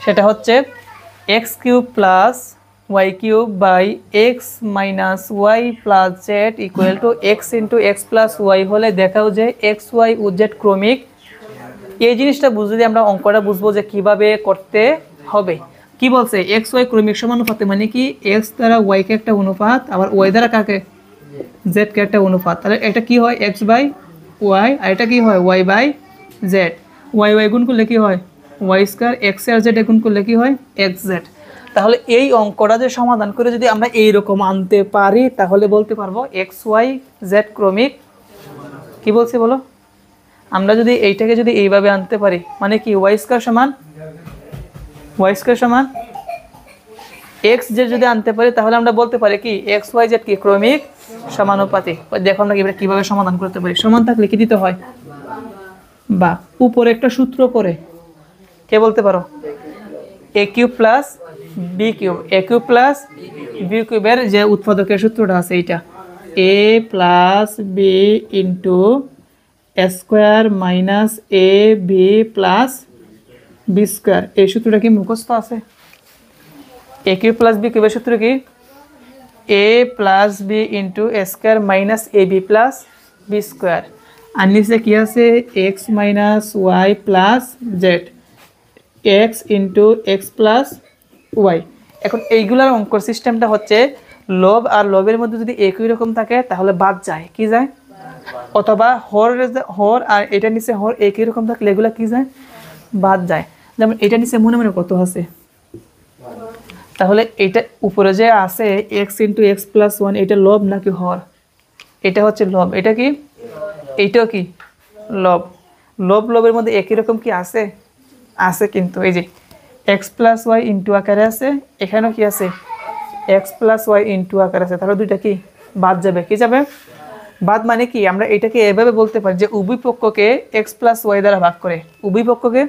[SPEAKER 1] সেটা হচ্ছে x cube plus y cube by x minus Y plus z equal to x into x plus y হলে দেখাও যে এক্স ওয়াই ও জেড ক্রমিক। এই জিনিসটা বুঝলে আমরা অঙ্কটা বুঝবো যে কিভাবে করতে হবে। কি বলছে এক্স ওয়াই ক্রমিক সমানুপাতে, মানে কি এক্স দ্বারা ওয়াইকে একটা অনুপাত, আবার ওয়াই দ্বারা কাকে জেডকে একটা অনুপাত। তাহলে এটা কি হয় এক্স বাই ওয়াই, আর এটা কি হয় y by z. Y y গুণ করলে কি হয় ওয়াই স্কয়ার, এক্স আর জেড গুণ করলে কি হয় এক্স জেড। তাহলে এই অঙ্কটা যে সমাধান করে যদি আমরা এইরকম আনতে পারি তাহলে বলতে পারবো এক্স ওয়াই জেড ক্রমিক। কি বলছি বলো, আমরা যদি এইটাকে যদি এইভাবে আনতে পারি মানে কি ওয়াই স্কয়ার সমান এক্স জেড যদি আনতে পারি তাহলে আমরা বলতে পারি কি এক্স ওয়াই জেড কি ক্রমিক সমানুপাতি। দেখো আমরা কিভাবে সমাধান করতে পারি। সমান থাকলে কি দিতে হয় বা উপরে একটা সূত্র পরে কে বলতে পারো A cube plus B cube, A cube plus B কিউবের যে উৎপাদকের সূত্রটা আছে এইটা A plus B into square minus A B plus B square. এই সূত্রটা কি মুখস্থ আছে? এ কিউব প্লাস বি কিউবের সূত্র কি A plus B into square minus A B plus B square. আর নিচে কি আছে X minus Y plus Z, X into x plus Y. এখন এইগুলার অঙ্কর সিস্টেমটা হচ্ছে লব আর লবের মধ্যে যদি একই রকম থাকে তাহলে বাদ যায়, কি যায়, অথবা হর আর এটা নিচে হর একই রকম থাকলে এগুলা কি যায় বাদ যায়। যেমন এটা নিচে মনে মনে কত আছে, তাহলে এটা উপরে যে আছে x into x plus one এটা লব নাকি হর? এটা হচ্ছে লব। এটা কি এইটাও কি লব। লবের মধ্যে একই রকম কি আছে আছে, কিন্তু এই যে এক্স প্লাস ওয়াই ইন্টু আকারে আছে, এখানেও কি আছে এক্স প্লাস ওয়াই ইন্টু আকারে আছে। তাহলে দুইটা কি বাদ যাবে। কি যাবে বাদ, মানে কি আমরা এটাকে এভাবে বলতে পারি যে উভয় পক্ষকে এক্স প্লাস ওয়াই দ্বারা ভাগ করে, উভয় পক্ষকে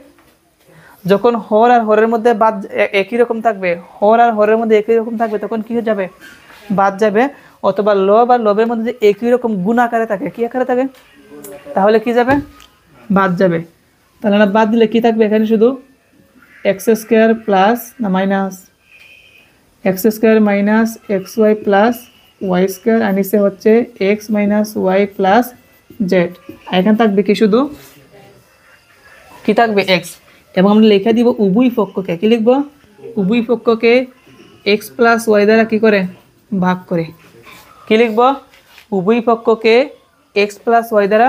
[SPEAKER 1] যখন হর আর হরের মধ্যে বাদ একই রকম থাকবে, হর আর হরের মধ্যে একই রকম থাকবে তখন কি হয়ে যাবে বাদ যাবে। অথবা লব আর লবের মধ্যে একই রকম গুণ আকারে থাকে, কি আকারে থাকে, তাহলে কি যাবে বাদ যাবে। তাহলে না বাদ দিলে কি থাকবে এখানে শুধু এক্স স্কোয়ার প্লাস না minus X square minus x Y plus Y square, আর নিচে হচ্ছে X minus Y plus Z. আর এখানে থাকবে কি শুধু কি থাকবে এক্স। এবং আমরা লিখে দিব উভয় পক্ষকে, কি লিখবো উভয় পক্ষকে এক্স প্লাস ওয়াই দ্বারা কি করে ভাগ করে। কি লিখবো উভয় পক্ষকে এক্স প্লাস ওয়াই দ্বারা।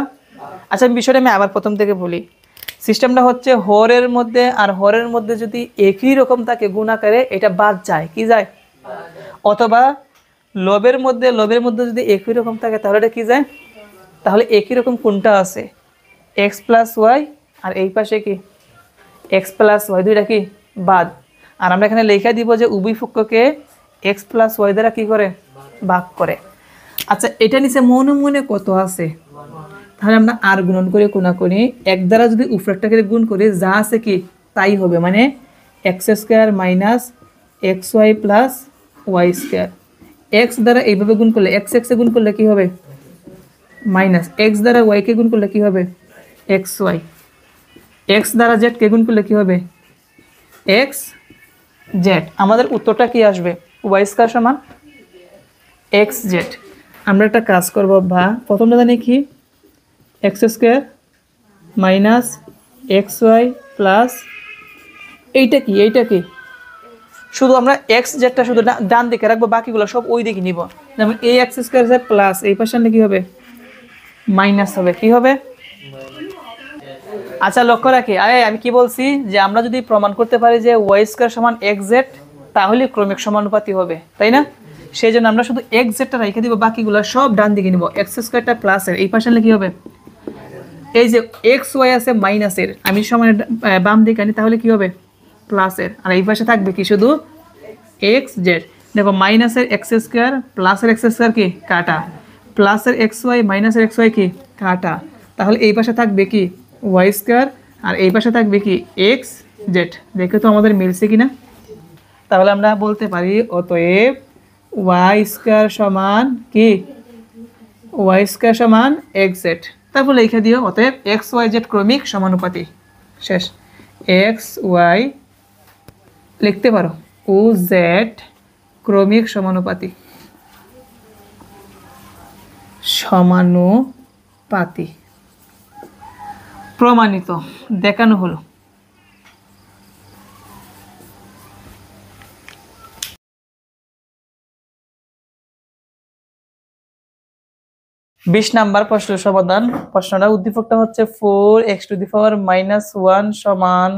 [SPEAKER 1] আচ্ছা বিষয়টা আমি আবার প্রথম থেকে বলি। সিস্টেমটা হচ্ছে হরের মধ্যে আর হরের মধ্যে যদি একই রকম থাকে গুণ আকারে এটা বাদ যায়, কি যায়, অথবা লবের মধ্যে যদি একই রকম থাকে তাহলে এটা কি যায়। তাহলে একই রকম কোনটা আছে এক্স প্লাস ওয়াই, আর এই পাশে কি এক্স প্লাস ওয়াই, দুইটা কি বাদ। আর আমরা এখানে লেখা দিব যে উভয় পক্ষকে এক্স প্লাস ওয়াই দ্বারা কি করে ভাগ করে। আচ্ছা এটা নিচে মনে মনে কত আছে, তাহলে আমরা আর গুণন করে কোনাকুনি এক দ্বারা যদি উপরেরটাকে গুণ করি যা আছে কি তাই হবে, মানে x square minus x Y plus Y square. X দ্বারা এইভাবে গুণ করলে এক্স এক্সে গুণ করলে কি হবে মাইনাস, এক্স দ্বারা ওয়াইকে গুণ করলে কি হবে এক্স ওয়াই, এক্স দ্বারা জেডকে গুণ করলে কি হবে এক্স জেড। আমাদের উত্তরটা কি আসবে ওয়াই স্কয়ার সমান এক্স জেড। আমরা একটা কাজ করব, বা প্রথমটা জানি কি x square minus x Y plus এইটা কি শুধু আমরা এক্স জেডটা শুধু ডান দিকে রাখবো, বাকিগুলো সব ওই দিকে নিব। যেমন এই এক্স স্কোয়ার প্লাস এই পাশে কি হবে মাইনাস হবে, কি হবে। আচ্ছা লক্ষ্য রাখি, আমি কি বলছি যে আমরা যদি প্রমাণ করতে পারি যে ওয়াই স্কয়ার সমান এক্স জেড তাহলে ক্রমিক সমানুপাতি হবে, তাই না। সেই জন্য আমরা শুধু এক্স জেডটা রেখে দিব, বাকিগুলো সব ডান দিকে নিব। এক্স স্কয়ারটা প্লাসের এই পাশে কি হবে, এই যে এক্স ওয়াই আছে মাইনাসের আমি সমান বাম দিকে আনি তাহলে কি হবে প্লাসের, আর এই পাশে থাকবে কি শুধু এক্স জেড। দেখো মাইনাসের এক্স স্কোয়ার প্লাসের এক্স স্কোয়ার কি কাটা, প্লাসের এক্স ওয়াই মাইনাসের এক্স ওয়াই কি কাটা, তাহলে এই পাশে থাকবে কি ওয়াই স্কোয়ার আর এই পাশে থাকবে কি এক্স জেড। দেখে তো আমাদের মিলছে কিনা? তাহলে আমরা বলতে পারি অতএব ওয়াই স্কোয়ার সমান কি ওয়াই স্কোয়ার সমান এক্স জেড। তারপর লিখে দিও অতএব এক্স ওয়াই জেড ক্রমিক সমানুপাতি। শেষ। এক্স ওয়াই লিখতে পারো ও জেড ক্রমিক সমানুপাতি, সমানুপাতি প্রমাণিত, দেখানো হলো। বিশ নাম্বার প্রশ্ন সমাধান। প্রশ্নটা উদ্দীপকটা হচ্ছে 4x⁻1 সমান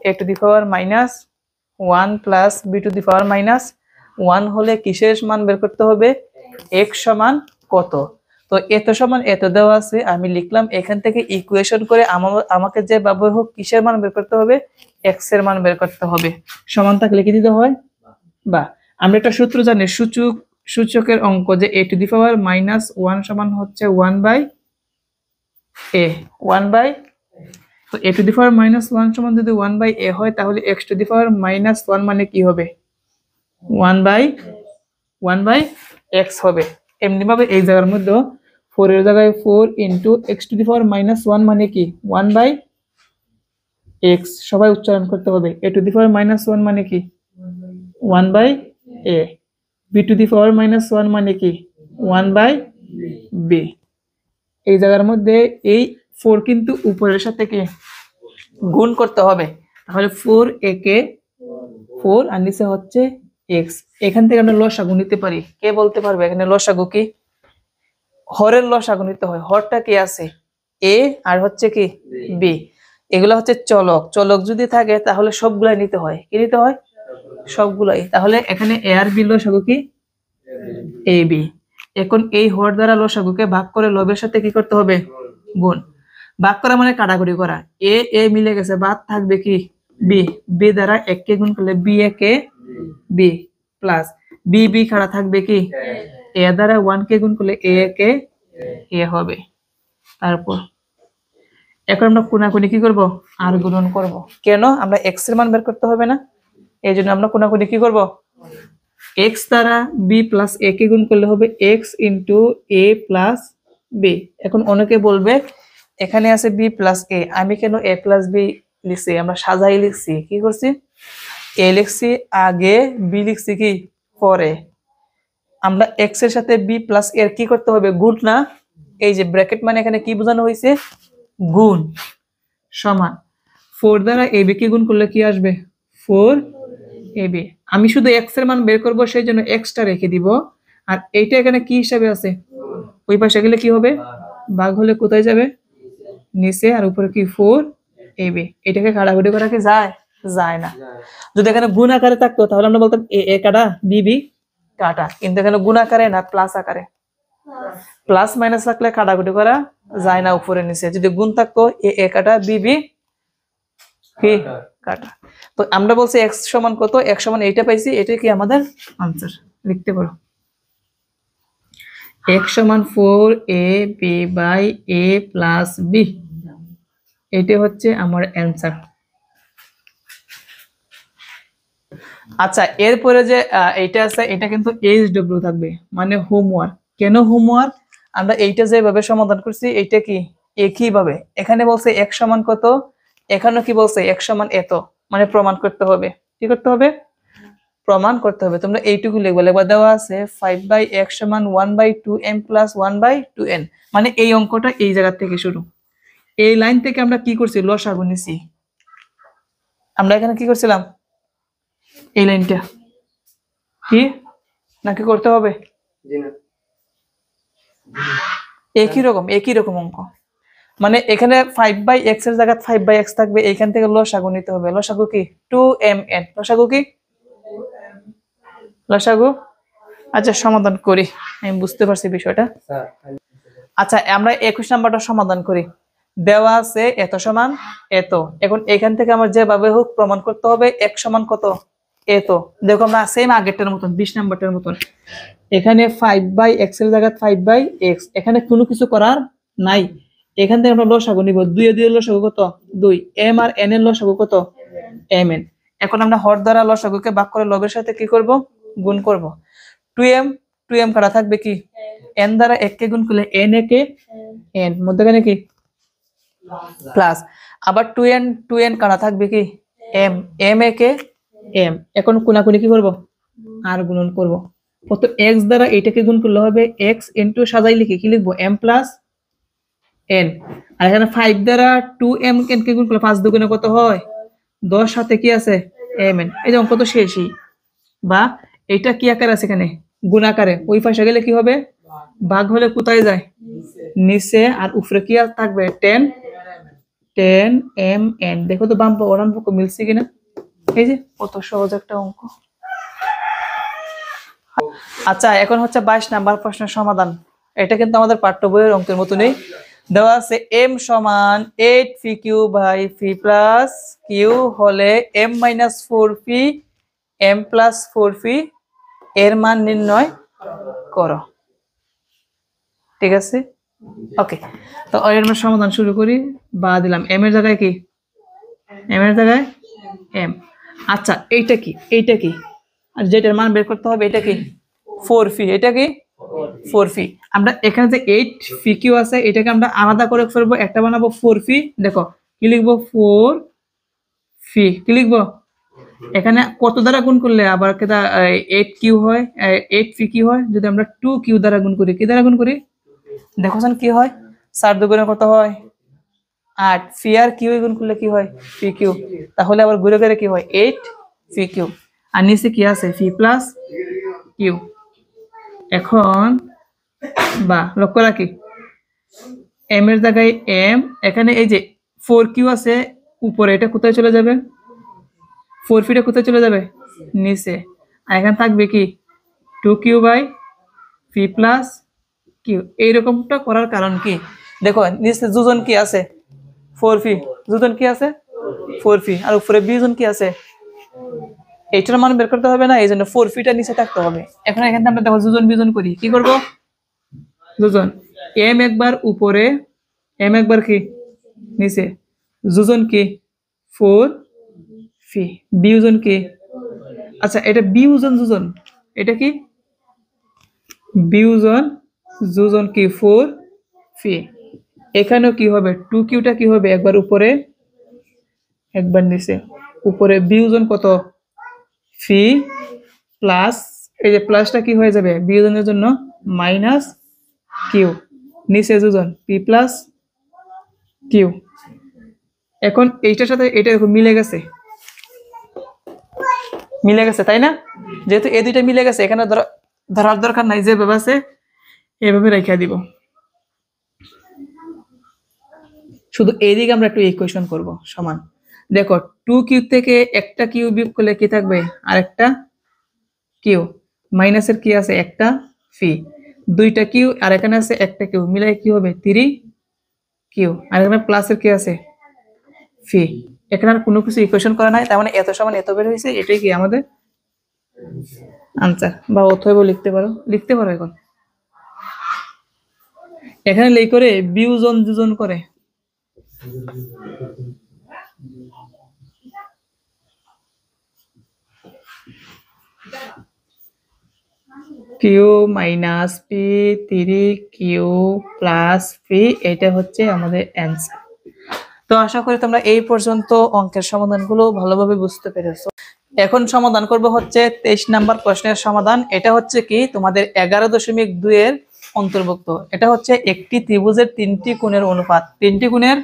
[SPEAKER 1] a⁻1 প্লাস b⁻1 হলে কিসের মান বের করতে হবে? x সমান কত। তো এত সমান এত দেওয়া আছে, আমি লিখলাম এখান থেকে ইকুয়েশন করে আমাকে যে ভাবে হোক কিসের মান বের করতে হবে? x এর মান বের করতে হবে। সমান থাকলে লিখে দিতে হয় বা আমরা একটা সূত্র জানি, সূচকের অঙ্ক যে a⁻1 সমান হচ্ছে 1/a 1/, তো a⁻1 সমান যদি 1/a হয় তাহলে x⁻1 মানে কি হবে? 1/x হবে। এমনি ভাবে এই জায়গার মধ্যে 4 এর জায়গায় 4 ইনটু x⁻1 মানে কি 1/x, সবাই উচ্চারণ করতে হবে। a⁻1 মানে কি 1/a, b⁻1 মানে কি 1/b। এই জায়গার মধ্যে এই 4 কিন্তু উপরের সাথে কি গুণ করতে হবে, তাহলে 4a কে 4 আর নিচে হচ্ছে x। এখান থেকে আমরা লসাগু নিতে পারি। কে বলতে পারবে এখানে লসাগু কি? হরের লসাগু নিতে হয়। হরটা কি আছে? a আর হচ্ছে কি b। এগুলা হচ্ছে চলক, চলক যদি থাকে তাহলে সবগুলাই নিতে হয়। কি নিতে হয়? সবগুলাই। তাহলে এখানে a আর b লসাগু কি ab। এখন এই হর দ্বারা লসাগুকে ভাগ করে লবের সাথে কি করতে হবে? গুণ। ভাগ করা মানে কাটাকুটি করা। a a মিলে গেছে, বাদ থাকবে কি b, b দ্বারা 1 কে গুণ করলে b a K b plus b b খাড়া থাকবে কি a দ্বারা 1 কে গুণ করলে a কে a হবে। তারপর এখন আমরা কোনাকুনি কি করব? আর গুণন করব। কেন? আমরা x এর মান বের করতে হবে না, এই জন্য আমরা কোনাকুনি কি করব? x দ্বারা b প্লাস a কে গুণ করলে হবে x into a plus b। এখন অনেকে বলবে এখানে আছে b প্লাস a, আমি কেন a প্লাস b লিখছি? আমরা সাজাই লিখছি। কি করছি? a লিখছি আগে, b লিখছি কি পরে। আমরা x এর সাথে b প্লাস এর কি করতে হবে? গুণ না? এই যে ব্র্যাকেট মানে এখানে কি বোঝানো হয়েছে? গুণ। সমান 4 দ্বারা ab কে গুণ করলে কি আসবে? 4ab। আমি শুধু x এর মান বের করব, সেই জন্য x টা রেখে দিব, আর এইটা এখানে কি হিসাবে আছে? ওই পাশে গেলে কি হবে? ভাগ হলে কোথায় যাবে? নিচে, আর উপরে কি 4ab। এটাকে কাটাকুটি করা কি যায়? যায় না। যদি এখানে গুণ আকারে থাকতো তাহলে আমরা বলতাম a কাটা b b কাটা, কিন্তু এখানে গুণ আকারে না, প্লাস আকারে। প্লাস মাইনাস থাকলে কাটাকুটি করা যায় না উপরে নিচে। যদি গুণ থাকতো a কাটা b b কি কাটা। তো আমরা বলছি x সমান কত? x সমান এইটা পাইছি, এটা কি আমাদের आंसर। লিখতে পারো x সমান 4ab by a plus b, এটা হচ্ছে আমার आंसर। আচ্ছা, এরপরে যে এইটা আছে, এটা কিন্তু HW থাকবে, মানে হোমওয়ার্ক। কেন হোমওয়ার্ক? আমরা এইটা যেভাবে সমাধান করছি এইটা কি একই ভাবে। এখানে বলছে x সমান কত, এখানেও কি বলছে x সমান এত, মানে প্রমাণ করতে হবে। কি করতে হবে? প্রমাণ করতে হবে। তোমরা এইটুকু লিখবে। লিখবা দেওয়া আছে 5/x সমান 1/2m প্লাস 1/2n, মানে এই অঙ্কটা এই জায়গা থেকে শুরু। এই লাইন থেকে আমরা কি করছি? লসাগু নিছি। আমরা এখানে কি করছিলাম? এই লাইনটা কি নাকি করতে হবে? একই রকম অঙ্ক। মানে এখানে 5/x এর জায়গায় 5/x থাকবে, এইখান থেকে লসাগু নিতে হবে। লসাগু কি 2mn। লসাগু কি লসাগু। আচ্ছা, সমাধান করি, আমি বুঝতে পারছি বিষয়টা। আচ্ছা, আমরা 21 নাম্বারটা সমাধান করি। দেওয়া আছে এত সমান এত। এখন এখান থেকে আমার যেভাবে হোক প্রমাণ করতে হবে x সমান কত এত। দেখো আমরা সেম আগেরটার মতন 20 নাম্বারটার মতন এখানে 5/x এর জায়গায় 5/x, এখানে কোনো কিছু করার নাই। এখান থেকে আমরা লসাগু নিব, 2 এর 2 এর লসাগু কত 2, m আর n এর লসাগু কত mn। এখন আমরা হর দ্বারা লসাগুকে ভাগ করে লবের সাথে কি করব গুণ করব। 2m কাটা থাকবে কি n দ্বারা 1 কে গুণ করলে n একে n, মধ্যখানে কি প্লাস, আবার 2n কাটা থাকবে কি m একে m। এখন কোনাকুনি কি করব আর গুণন করব। কত x দ্বারা এটাকে গুণ করলে হবে x ইনটু সাজাই লিখে কি লিখবো m প্লাস n। আর এখানে 5 দ্বারা 2m কে গুণ করলে 5 দুগুণে কত হয় 10, সাথে কি আছে mn। এই যে অঙ্ক তো শেষই, বা এটা কি আকার আছে এখানে গুণ আকারে, ওই পাশে গেলে কি হবে ভাগ হলে কোথায় যায় নিচে, আর উপরে কি থাকবে 10 mn। দেখো তো বাম পক্ষ ডান পক্ষ মিলছে কিনা। এই যে কত সহজ একটা অঙ্ক। আচ্ছা এখন হচ্ছে 22 নাম্বার প্রশ্নের সমাধান। এটা কিন্তু আমাদের পাঠ্য বইয়ের অঙ্কের মতনই দেওয়া আছে। m সমান 8pq/p প্লাস q হলে m minus 4p m plus 4p এর মান নির্ণয় করো। ঠিক আছে, ওকে। তো এর আমরা সমাধান শুরু করি, বা দিলাম m এর জায়গায় কি m এর জায়গায় m। আচ্ছা এইটা কি আর যেটার মান বের করতে হবে এটা কি 4p, এটা কি 4p। আমরা এখানে যে 8pq আছে এটাকে আমরা আলাদা করে ফেলবো, একটা বানাবো 4p। দেখো কি লিখবো 4p, কি লিখবো এখানে কত দ্বারা গুণ করলে আবার 8q হয় 8pq হয়, যদি আমরা 2q দ্বারা গুণ করি, কি দ্বারা গুণ করি দেখো কি হয় 4 দুগুণে কত হয় 8, পি আর কিউ গুণ করলে কি হয় pq, তাহলে আবার ঘুরে ঘুরে কি হয় 8pq, আর নিচে কি আছে p প্লাস q। এখন বা লক্ষ্য রাখি m এর জায়গায় m, এখানে এই যে 4q আছে উপরে, এটা কোথায় চলে যাবে 4p টা কোথায় চলে যাবে নিচে, আর এখানে থাকবে কি 2q/p প্লাস q। এইরকমটা করার কারণ কি দেখো নিচে যোজন কি আছে 4p, যোজন কি আছে 4p, আর উপরে বিয়োজন কি আছে, এইটার মান বের করতে হবে না, এই জন্য 4p টা নিচে থাকতে হবে। এখন এখান থেকে আমরা দেখো যোজন বিয়োজন করি, কি করব যোজন m একবার উপরে m একবার কি নিচে, যোজন কি 4p, বিয়োজন কি আচ্ছা এটা বিয়োজন যোজন, এটা কি বিয়োজন যোজন কি 4p। এখানেও কি হবে 2q টা কি হবে একবার উপরে একবার নিচে, উপরে বিয়োজন কত p প্লাস, এই যে প্লাসটা কি হয়ে যাবে বিয়োজনের জন্য মাইনাস q, নিচে যোজন p প্লাস q। এখন এইটার সাথে এটা মিলে গেছে তাই না, যেহেতু এই দুইটা মিলে গেছে এখানে ধরার দরকার নাই, যেভাবে আছে এভাবে রেখে দিব। শুধু এইদিকে আমরা একটু ইকুয়েশন করব সমান। দেখো 2q থেকে একটা q বিয়োগ করলে কি থাকবে আরেকটা q, মাইনাসের কি আছে একটা p, দুইটা q আর এখানে আছে একটা q, মিলাই কি হবে 3q, আর এখানে প্লাসের কি আছে p। এখানে আর কোনো কিছু ইকুয়েশন করা নাই, তার মানে এত সমান এত বের হয়েছে, এটাই কি আমাদের আনসার। বা অথবা লিখতে পারো এখন এখানে লেই করে বিয়োজন যোজন করে q minus p 3q plus p, এটা হচ্ছে আমাদের অ্যান্সার। তো আশা করি তোমরা এই পর্যন্ত অঙ্কের সমাধানগুলো ভালোভাবে বুঝতে পেরেছো। এখন সমাধান করব হচ্ছে 23 নাম্বার প্রশ্নের সমাধান। এটা হচ্ছে কি তোমাদের 11.2 এর অন্তর্ভুক্ত। এটা হচ্ছে একটি ত্রিভুজের 3টি কোণের অনুপাত, 3টি কোণের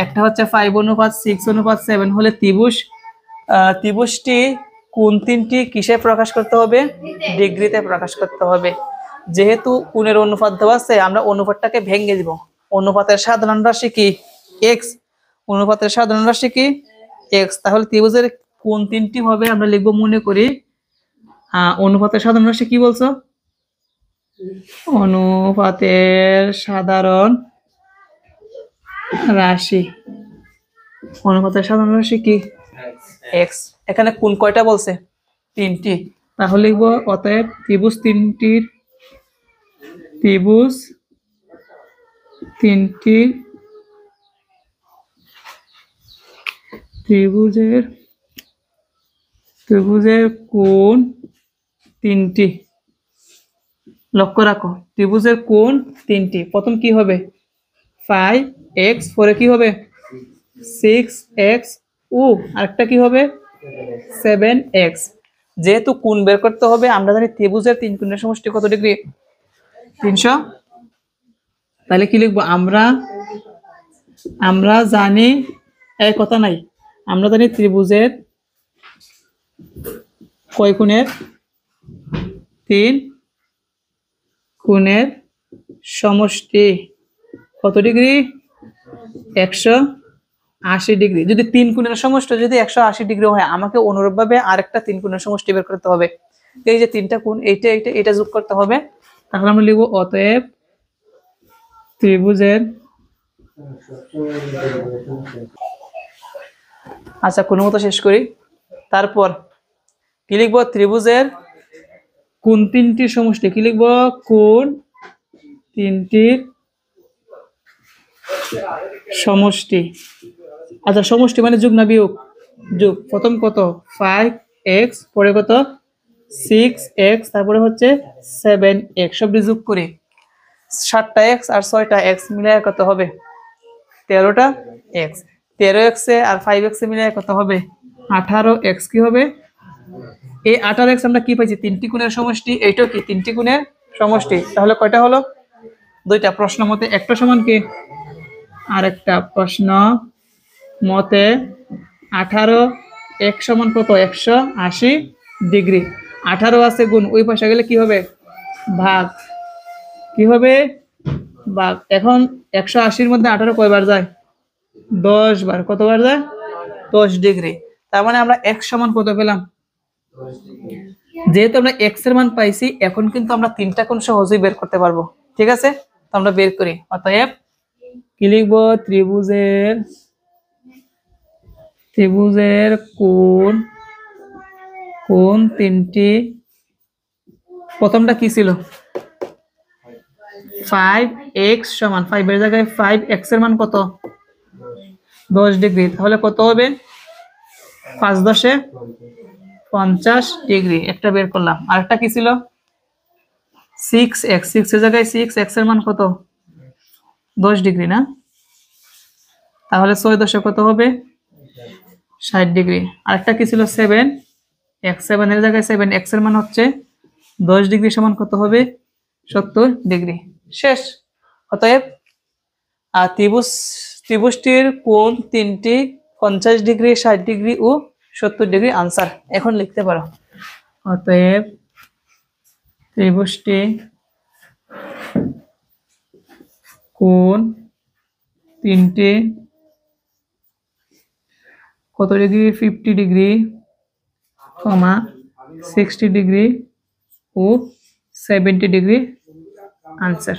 [SPEAKER 1] একটা হচ্ছে 5:6:7 হলে ত্রিভুজটি কোণ 3টি কিসে প্রকাশ করতে হবে ডিগ্রিতে প্রকাশ করতে হবে। যেহেতু কোণের অনুপাত দেওয়া আছে আমরা অনুপাতটাকে ভেঙে দিব। অনুপাতের সাধারণ রাশি কি x, অনুপাতের সাধারণ রাশি কি x, তাহলে ত্রিভুজের কোণ 3টি হবে আমরা লিখব মনে করি অনুপাতের সাধারণ রাশি কি বলছো অনুপাতের সাধারণ রাশি, অনুপাতের সাধারণ রাশি কি? এক্স। এখানে কোণ কয়টা বলছে? 3টি। তাহলে লিখবো অতএব ত্রিভুজের কোণ 3টি। লক্ষ্য রাখো, ত্রিভুজের কোণ 3টি। প্রথম কি হবে? 5x, পরে কি হবে? 6x, ও আরেকটা কি হবে? 7x। যেহেতু কোণ বের করতে হবে, আমরা জানি ত্রিভুজের 3 কোণের সমষ্টি কত ডিগ্রি? 300। তাহলে কি লিখবো? আমরা জানি, এই কথা নাই, আমরা জানি ত্রিভুজের কয় কোণের? 3 কোণের সমষ্টি কত ডিগ্রি? 180 ডিগ্রি। যদি 3 কোণের সমষ্টি যদি 180 ডিগ্রি হয়, আমাকে অনুরূপভাবে আরেকটা 3 কোণের সমষ্টি বের করতে হবে। এই যে 3টা কোণ, এটা যোগ করতে হবে। তাহলে আমরা লিখব অতএব ত্রিভুজের, আচ্ছা কোনো মতো শেষ করি। তারপর কি লিখবো? ত্রিভুজের কোণ 3টির সমষ্টি। কি লিখবো? কোণ 3টির সমষ্টি। আচ্ছা সমষ্টি মানে যোগ না বিয়োগ? যোগ। প্রথম কত? 5x, পরে কত? 6x, তারপরে হচ্ছে 7x। সব যোগ করি, 7টা x আর 6টা x মিলে কত হবে? 13টা x। 13x আর 5x মিলে কত হবে? 18x। কি হবে? এই 18x আমরা কি পাইছি? 3টি কোণের সমষ্টি। এইটাও কি 3টি কোণের সমষ্টি। তাহলে কয়টা হলো? 2টা। প্রশ্ন মতে একটা সমান কি? আর একটা প্রশ্ন মতে 18x সমান কত? 180 ডিগ্রি। 18 আছে গুণ, ওই পাশে গেলে কি হবে? ভাগ। কি হবে? ভাগ। এখন 180-র মধ্যে 18 কয়বার যায়? 10 বার। কতবার যায়? 10 ডিগ্রি। তার মানে আমরা x সমান কত পেলাম? যেহেতু আমরা x এর মান পাইছি, এখন কিন্তু আমরা 3টা কোণ সহজেই বের করতে পারবো। ঠিক আছে, তো আমরা বের করি। অতএব কি লিখবো? ত্রিভুজের কোণ 3টি। প্রথমটা কি ছিল? 5x সমান 5 এর জায়গায় 5x এর মান কত? 10 ডিগ্রি। তাহলে কত হবে? 5 10 50 ডিগ্রি। একটা বের করলাম। আরেকটা কি ছিল? 6x, 6 এর জায়গায় 6x এর মান কত? 10 ডিগ্রি না? তাহলে 6 10 কত হবে? 60 ডিগ্রি। আরেকটা কি ছিল? 7x, 7 এর জায়গায় 7x এর মান হচ্ছে 10 ডিগ্রি সমান কত হবে? 70 ডিগ্রি। শেষ। অতএব ত্রিভুজটির কোণ 3টি, 50 ডিগ্রি, 60 ডিগ্রি ও 70 ডিগ্রি। আনসার এখন লিখতে পারো। অতএব ত্রিভুজটি কোণ 3টি কত ডিগ্রি? 50 ডিগ্রি, 60 ডিগ্রি ও 70 ডিগ্রি। আনসার।